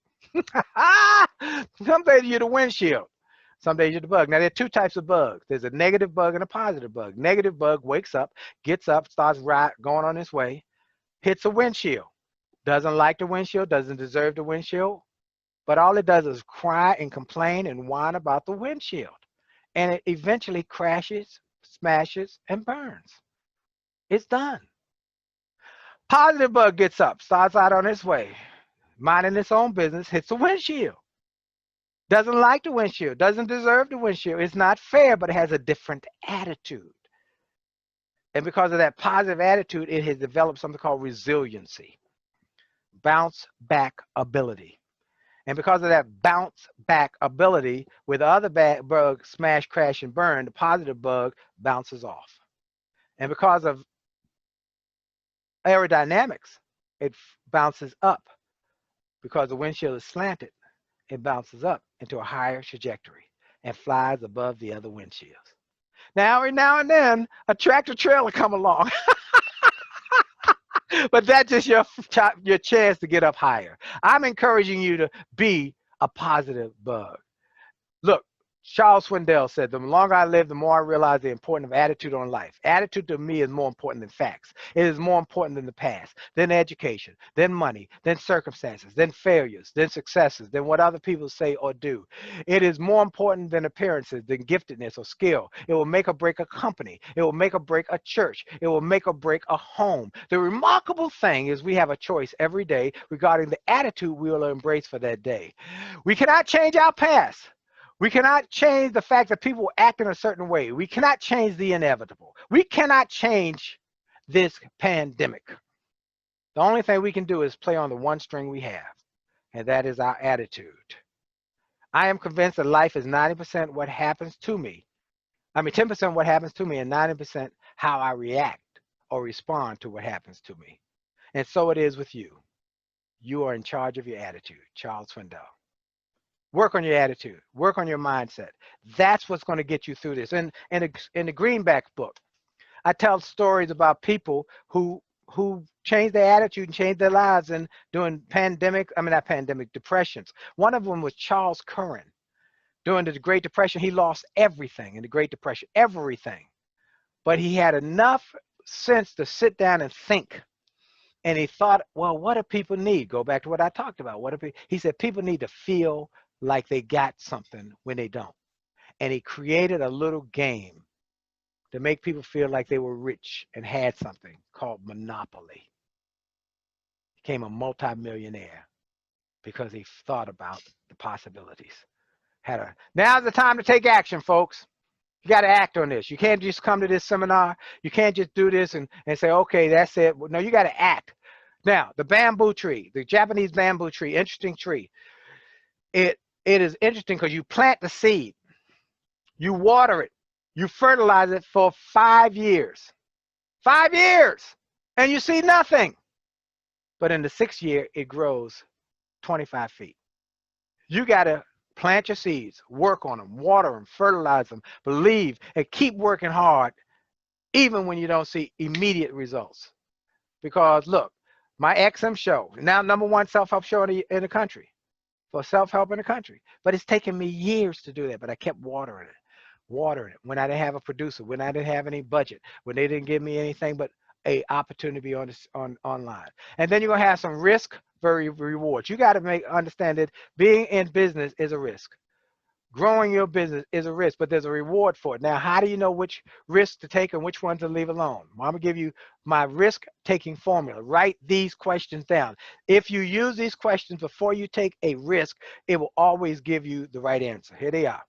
Some days you're the windshield. Some days you're the bug. Now, there are 2 types of bugs. There's a negative bug and a positive bug. Negative bug wakes up, gets up, starts going on its way, hits a windshield. Doesn't like the windshield, doesn't deserve the windshield, but all it does is cry and complain and whine about the windshield. And it eventually crashes, smashes, and burns. It's done. Positive bug gets up, starts out on its way, minding its own business, hits a windshield. Doesn't like the windshield, doesn't deserve the windshield. It's not fair, but it has a different attitude. And because of that positive attitude, it has developed something called resiliency, bounce back ability. And because of that bounce back ability, with the other bad bug, smash, crash, and burn, the positive bug bounces off. And because of aerodynamics, it bounces up. Because the windshield is slanted, it bounces up into a higher trajectory and flies above the other windshields. Now, every now and then, a tractor trailer come along. But that's just your chance to get up higher. I'm encouraging you to be a positive bug. Look, Charles Swindoll said, the longer I live, the more I realize the importance of attitude on life. Attitude to me is more important than facts. It is more important than the past, than education, than money, than circumstances, than failures, than successes, than what other people say or do. It is more important than appearances, than giftedness or skill. It will make or break a company. It will make or break a church. It will make or break a home. The remarkable thing is we have a choice every day regarding the attitude we will embrace for that day. We cannot change our past. We cannot change the fact that people act in a certain way. We cannot change the inevitable. We cannot change this pandemic. The only thing we can do is play on the one string we have, and that is our attitude. I am convinced that life is 90% what happens to me. 10% what happens to me and 90% how I react or respond to what happens to me. And so it is with you. You are in charge of your attitude. Charles Swindoll. Work on your attitude. Work on your mindset. That's what's going to get you through this. And in the Greenback book, I tell stories about people who changed their attitude and changed their lives and during depressions. One of them was Charles Curran. During the Great Depression, he lost everything in the Great Depression, everything. But he had enough sense to sit down and think. And he thought, well, what do people need? Go back to what I talked about. He said people need to feel like they got something when they don't. And he created a little game to make people feel like they were rich and had something called Monopoly. He became a multimillionaire because he thought about the possibilities. Now's the time to take action, folks. You got to act on this. You can't just come to this seminar. You can't just do this and say, okay, that's it. No, you got to act. Now, the bamboo tree, the Japanese bamboo tree, interesting tree. It is interesting because you plant the seed, you water it, you fertilize it for 5 years. 5 years, and you see nothing. But in the 6th year, it grows 25 feet. You got to plant your seeds, work on them, water them, fertilize them, believe, and keep working hard, even when you don't see immediate results. Because look, my XM show, now #1 self-help show in the country, for self-help in the country. But it's taken me years to do that, but I kept watering it when I didn't have a producer, when I didn't have any budget, when they didn't give me anything but a opportunity online. And then you're gonna have some risk versus rewards. You got to understand that being in business is a risk. Growing your business is a risk, but there's a reward for it. Now, how do you know which risks to take and which ones to leave alone? I'm gonna give you my risk-taking formula. Write these questions down. If you use these questions before you take a risk, it will always give you the right answer. Here they are.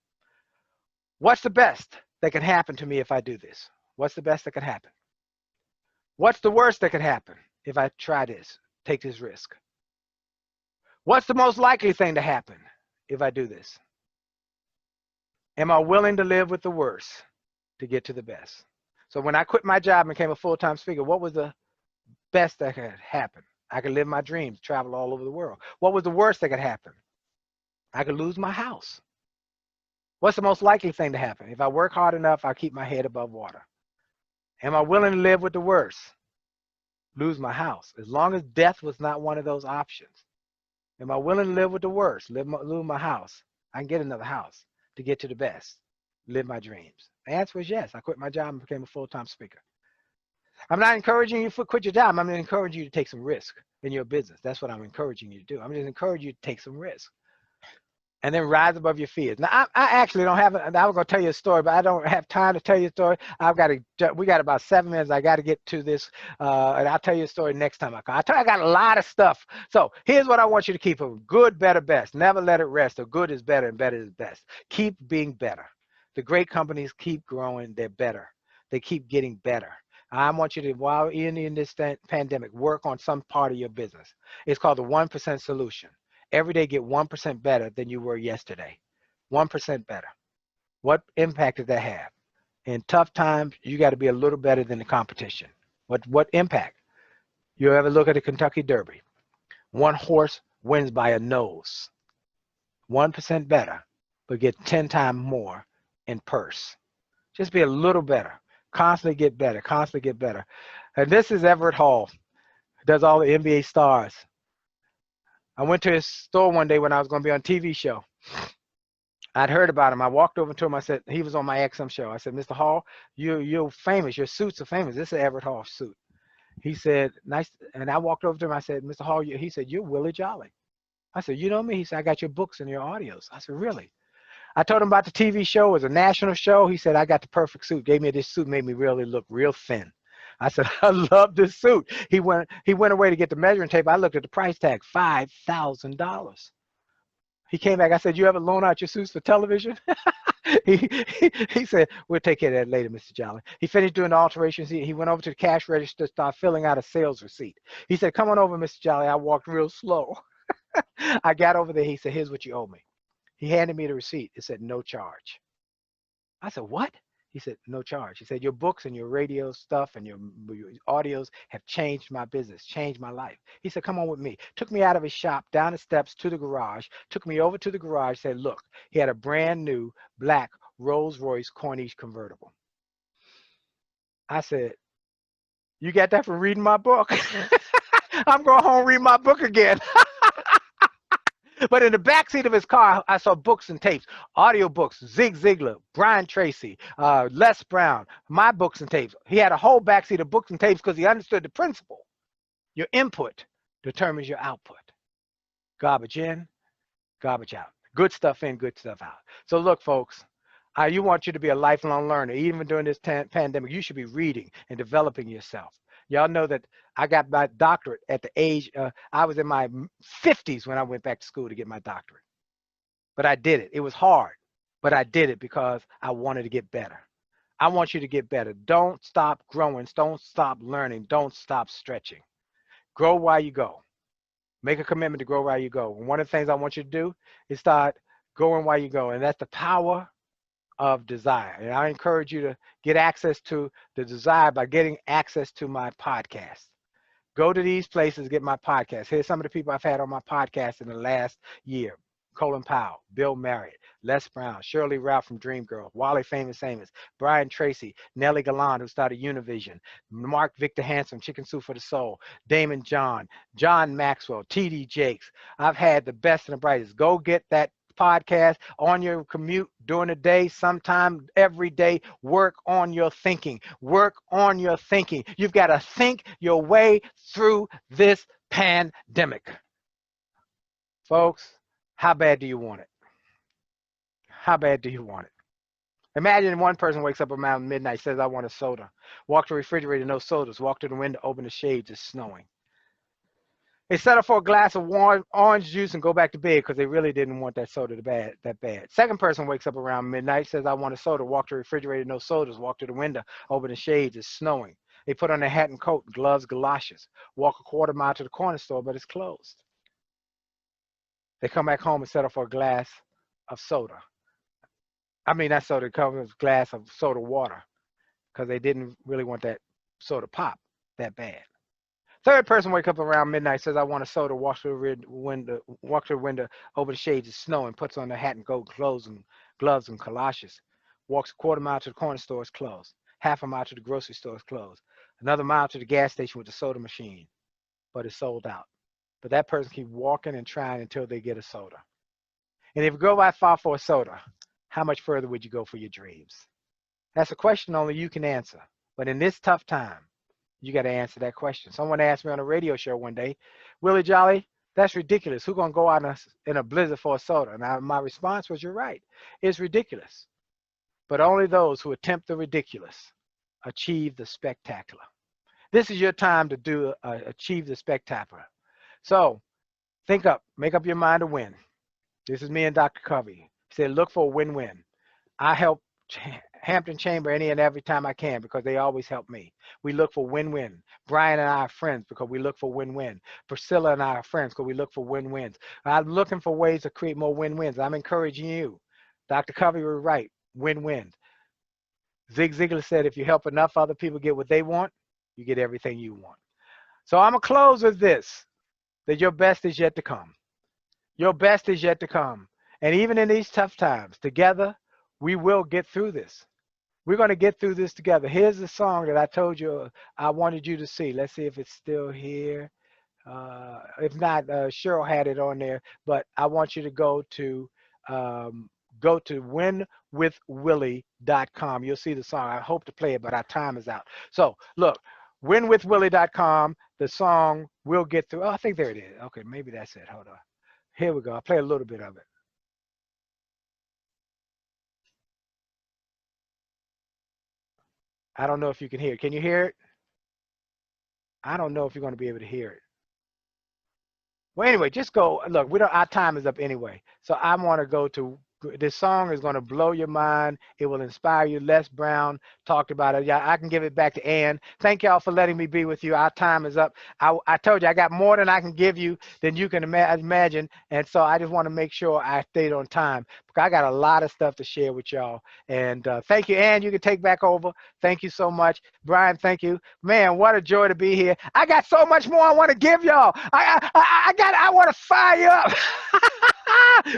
What's the best that can happen to me if I do this? What's the best that can happen? What's the worst that could happen if I try this, take this risk? What's the most likely thing to happen if I do this? Am I willing to live with the worst to get to the best? So when I quit my job and became a full-time speaker, what was the best that could happen? I could live my dreams, travel all over the world. What was the worst that could happen? I could lose my house. What's the most likely thing to happen? If I work hard enough, I'll keep my head above water. Am I willing to live with the worst? Lose my house. As long as death was not one of those options. Am I willing to live with the worst? Lose my house. I can get another house to get to the best. Live my dreams. The answer is yes. I quit my job and became a full-time speaker. I'm not encouraging you to quit your job. I'm encouraging you to take some risk in your business. That's what I'm encouraging you to do. I'm just encouraging you to take some risk. And then rise above your fears. Now, I actually don't have, I was going to tell you a story, but I don't have time to tell you a story. We got about 7 minutes. I got to get to this, and I'll tell you a story next time I come. I got a lot of stuff. So here's what I want you to keep of good, better, best. Never let it rest. The good is better and better is best. Keep being better. The great companies keep growing. They're better. They keep getting better. I want you to, while in this pandemic, work on some part of your business. It's called the 1% solution. Every day get 1% better than you were yesterday. 1% better. What impact does that have? In tough times, you got to be a little better than the competition. What impact? You ever look at the Kentucky Derby? One horse wins by a nose. 1% better, but get 10 times more in purse. Just be a little better. Constantly get better. Constantly get better. And this is Everett Hall. Does all the NBA stars. I went to his store one day when I was going to be on a TV show. I'd heard about him. I walked over to him. I said, he was on my XM show. I said, Mr. Hall, you're famous. Your suits are famous. This is an Everett Hall suit. He said, nice. And I walked over to him. I said, Mr. Hall, he said, you're Willie Jolley. I said, you know me? He said, I got your books and your audios. I said, really? I told him about the TV show. It was a national show. He said, I got the perfect suit. Gave me this suit, made me really look real thin. I said, I love this suit. He went away to get the measuring tape. I looked at the price tag, $5,000. He came back. I said, you ever loan out your suits for television? he said, we'll take care of that later, Mr. Jolley. He finished doing the alterations. He went over to the cash register, started filling out a sales receipt. He said, come on over, Mr. Jolley. I walked real slow. I got over there. He said, here's what you owe me. He handed me the receipt. It said, no charge. I said, what? He said, no charge. He said, your books and your radio stuff and your audios have changed my business, changed my life. He said, come on with me. Took me out of his shop, down the steps to the garage, took me over to the garage, said, look, he had a brand new black Rolls-Royce Corniche convertible. I said, you got that from reading my book? I'm going home and read my book again. But in the backseat of his car, I saw books and tapes, audio books, Zig Ziglar, Brian Tracy, Les Brown, my books and tapes. He had a whole backseat of books and tapes because he understood the principle. Your input determines your output. Garbage in, garbage out. Good stuff in, good stuff out. So look, folks, you want you to be a lifelong learner. Even during this pandemic, you should be reading and developing yourself. Y'all know that I got my doctorate at the age, I was in my 50s when I went back to school to get my doctorate. But I did it. It was hard, but I did it because I wanted to get better. I want you to get better. Don't stop growing. Don't stop learning. Don't stop stretching. Grow while you go. Make a commitment to grow while you go. And one of the things I want you to do is start growing while you go. And that's the power of desire. And I encourage you to get access to the desire by getting access to my podcast. Go to these places, get my podcast. Here's some of the people I've had on my podcast in the last year. Colin Powell, Bill Marriott, Les Brown, Shirley Ralph from Dreamgirl, Wally Famous Amos, Brian Tracy, Nellie Galland, who started Univision, Mark Victor Hanson, Chicken Soup for the Soul, Damon John, John Maxwell, T.D. Jakes. I've had the best and the brightest. Go get that podcast on your commute during the day, sometime every day. Work on your thinking. Work on your thinking. You've got to think your way through this pandemic. Folks, how bad do you want it? How bad do you want it? Imagine one person wakes up around midnight, says, I want a soda. Walk to the refrigerator, no sodas. Walk to the window, open the shades, it's snowing. They settle for a glass of orange juice and go back to bed because they really didn't want that soda that bad. Second person wakes up around midnight, says, I want a soda. Walk to the refrigerator, no sodas. Walk to the window, open the shades, it's snowing. They put on their hat and coat, gloves, galoshes. Walk a quarter mile to the corner store, but it's closed. They come back home and settle for a glass of soda. I mean, not soda, a glass of soda water because they didn't really want that soda pop that bad. Third person wake up around midnight, says, I want a soda, walks to the window, open the shades, it's snowing, puts on the hat and coat, clothes and gloves and galoshes. Walks a quarter mile to the corner store, it's closed. Half a mile to the grocery store, it's closed. Another mile to the gas station with the soda machine, but it's sold out. But that person keeps walking and trying until they get a soda. And if you go that far for a soda, how much further would you go for your dreams? That's a question only you can answer. But in this tough time, you got to answer that question. Someone asked me on a radio show one day, Willie Jolley, that's ridiculous. Who's going to go out in a blizzard for a soda? And my response was, you're right. It's ridiculous. But only those who attempt the ridiculous achieve the spectacular. This is your time to achieve the spectacular. So think up, make up your mind to win. This is me and Dr. Covey. He said, look for a win-win. I help Hampton Chamber any and every time I can because they always help me. We look for win-win. Brian and I are friends because we look for win-win. Priscilla and I are friends because we look for win-wins. I'm looking for ways to create more win-wins. I'm encouraging you. Dr. Covey was right, win-win. Zig Ziglar said, if you help enough other people get what they want, you get everything you want. So I'm going to close with this, that your best is yet to come. Your best is yet to come. And even in these tough times, together, we will get through this. We're going to get through this together. Here's the song that I told you I wanted you to see. Let's see if it's still here. If not, Cheryl had it on there. But I want you to go to winwithwillie.com. You'll see the song. I hope to play it, but our time is out. So look, winwithwillie.com. The song We'll Get Through. Oh, I think there it is. Okay, maybe that's it. Hold on. Here we go. I'll play a little bit of it. I don't know if you can hear it. Can you hear it? I don't know if you're going to be able to hear it. Well, anyway, just go. Look, our time is up anyway. So I want to go to this song is going to blow your mind. It will inspire you. Les Brown talked about it. Yeah, I can give it back to Ann. Thank y'all for letting me be with you. Our time is up. I told you I got more than I can give you than you can imagine, and so I just want to make sure I stayed on time because I got a lot of stuff to share with y'all. And thank you, Ann. You can take back over. Thank you so much, Brian. Thank you, man. What a joy to be here. I got so much more I want to give y'all. I want to fire up.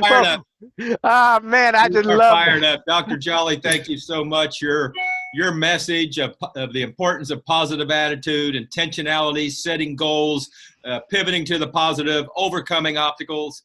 Fired up. Man, I just are love fired up. Dr. Jolley, thank you so much. Your message of the importance of positive attitude, intentionality, setting goals, pivoting to the positive, overcoming obstacles,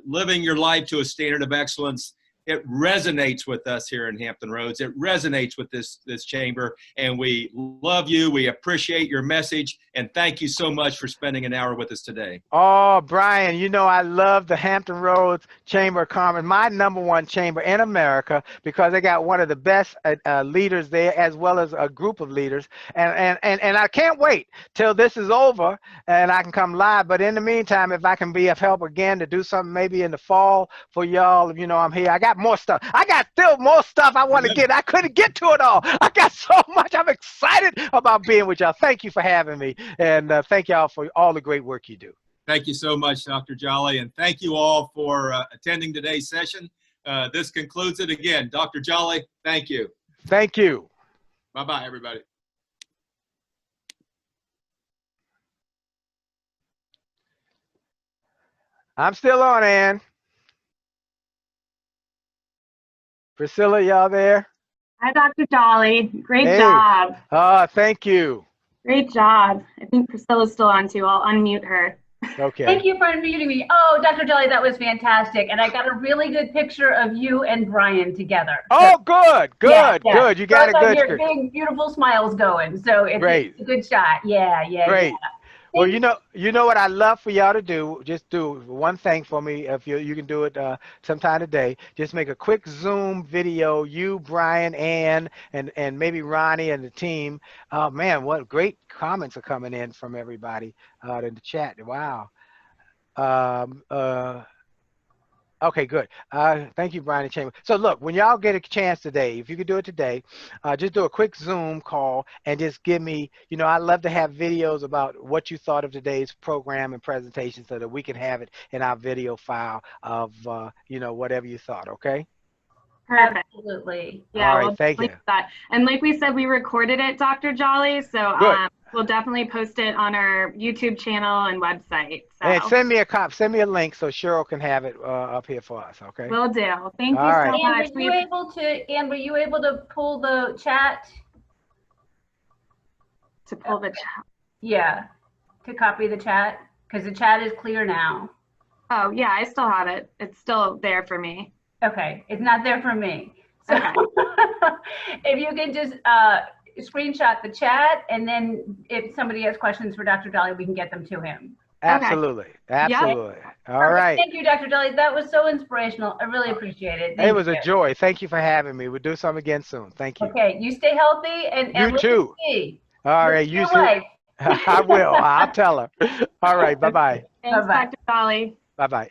living your life to a standard of excellence. It resonates with us here in Hampton Roads. It resonates with this chamber, and we love you. We appreciate your message, and thank you so much for spending an hour with us today. Oh, Brian, you know I love the Hampton Roads Chamber of Commerce, my #1 chamber in America, because they got one of the best leaders there, as well as a group of leaders. And I can't wait till this is over and I can come live. But in the meantime, if I can be of help again to do something maybe in the fall for y'all, you know, I'm here. I got more stuff. I got still more stuff I want to get. I couldn't get to it all. I got so much. I'm excited about being with y'all. Thank you for having me. And thank y'all for all the great work you do. Thank you so much, Dr. Jolley. And thank you all for attending today's session. This concludes it again. Dr. Jolley, thank you. Thank you. Bye-bye, everybody. I'm still on, Ann. Priscilla, y'all there? Hi, Dr. Jolley. Great Hey. job. Thank you. Great job. I think Priscilla's still on too. I'll unmute her. Okay. Thank you for unmuting me. Oh, Dr. Jolley, that was fantastic. And I got a really good picture of you and Brian together. Oh, good, good, Yeah, yeah. good. You got Both a of good your big, beautiful smiles going. So it's Great. a good shot. Yeah, yeah, Great. yeah. Well, you know what I love for y'all to do. Just do one thing for me. If you can do it sometime today, just make a quick Zoom video. You, Brian, Ann, and maybe Ronnie and the team. Oh man, what great comments are coming in from everybody in the chat. Wow. Okay, good. Thank you, Brian and Chamber. So look, when y'all get a chance today, if you could do it today, just do a quick Zoom call and just give me, you know, I love to have videos about what you thought of today's program and presentation so that we can have it in our video file of, you know, whatever you thought, okay? Perfect. Absolutely. Yeah, All right, we'll thank you. link that. And like we said, we recorded it, Dr. Jolley. So we'll definitely post it on our YouTube channel and website. So. And send me a link so Cheryl can have it up here for us, okay? Will do. Thank you All so right. much. Ann, were you able to pull the chat? To pull the chat. Yeah, to copy the chat, because the chat is clear now. Oh, yeah, I still have it. It's still there for me. Okay, it's not there for me. So Okay. if you can just screenshot the chat, and then if somebody has questions for Dr. Jolley, we can get them to him. Absolutely. Absolutely. All right. Thank you, Dr. Jolley. That was so inspirational. I really appreciate it. It was a joy. Thank you for having me. We'll do something again soon. Thank you. Okay, you stay healthy and You too. All right, you too. I will. I'll tell her. All right. Bye-bye. Thanks, Bye-bye. Dr. Jolley. Bye-bye.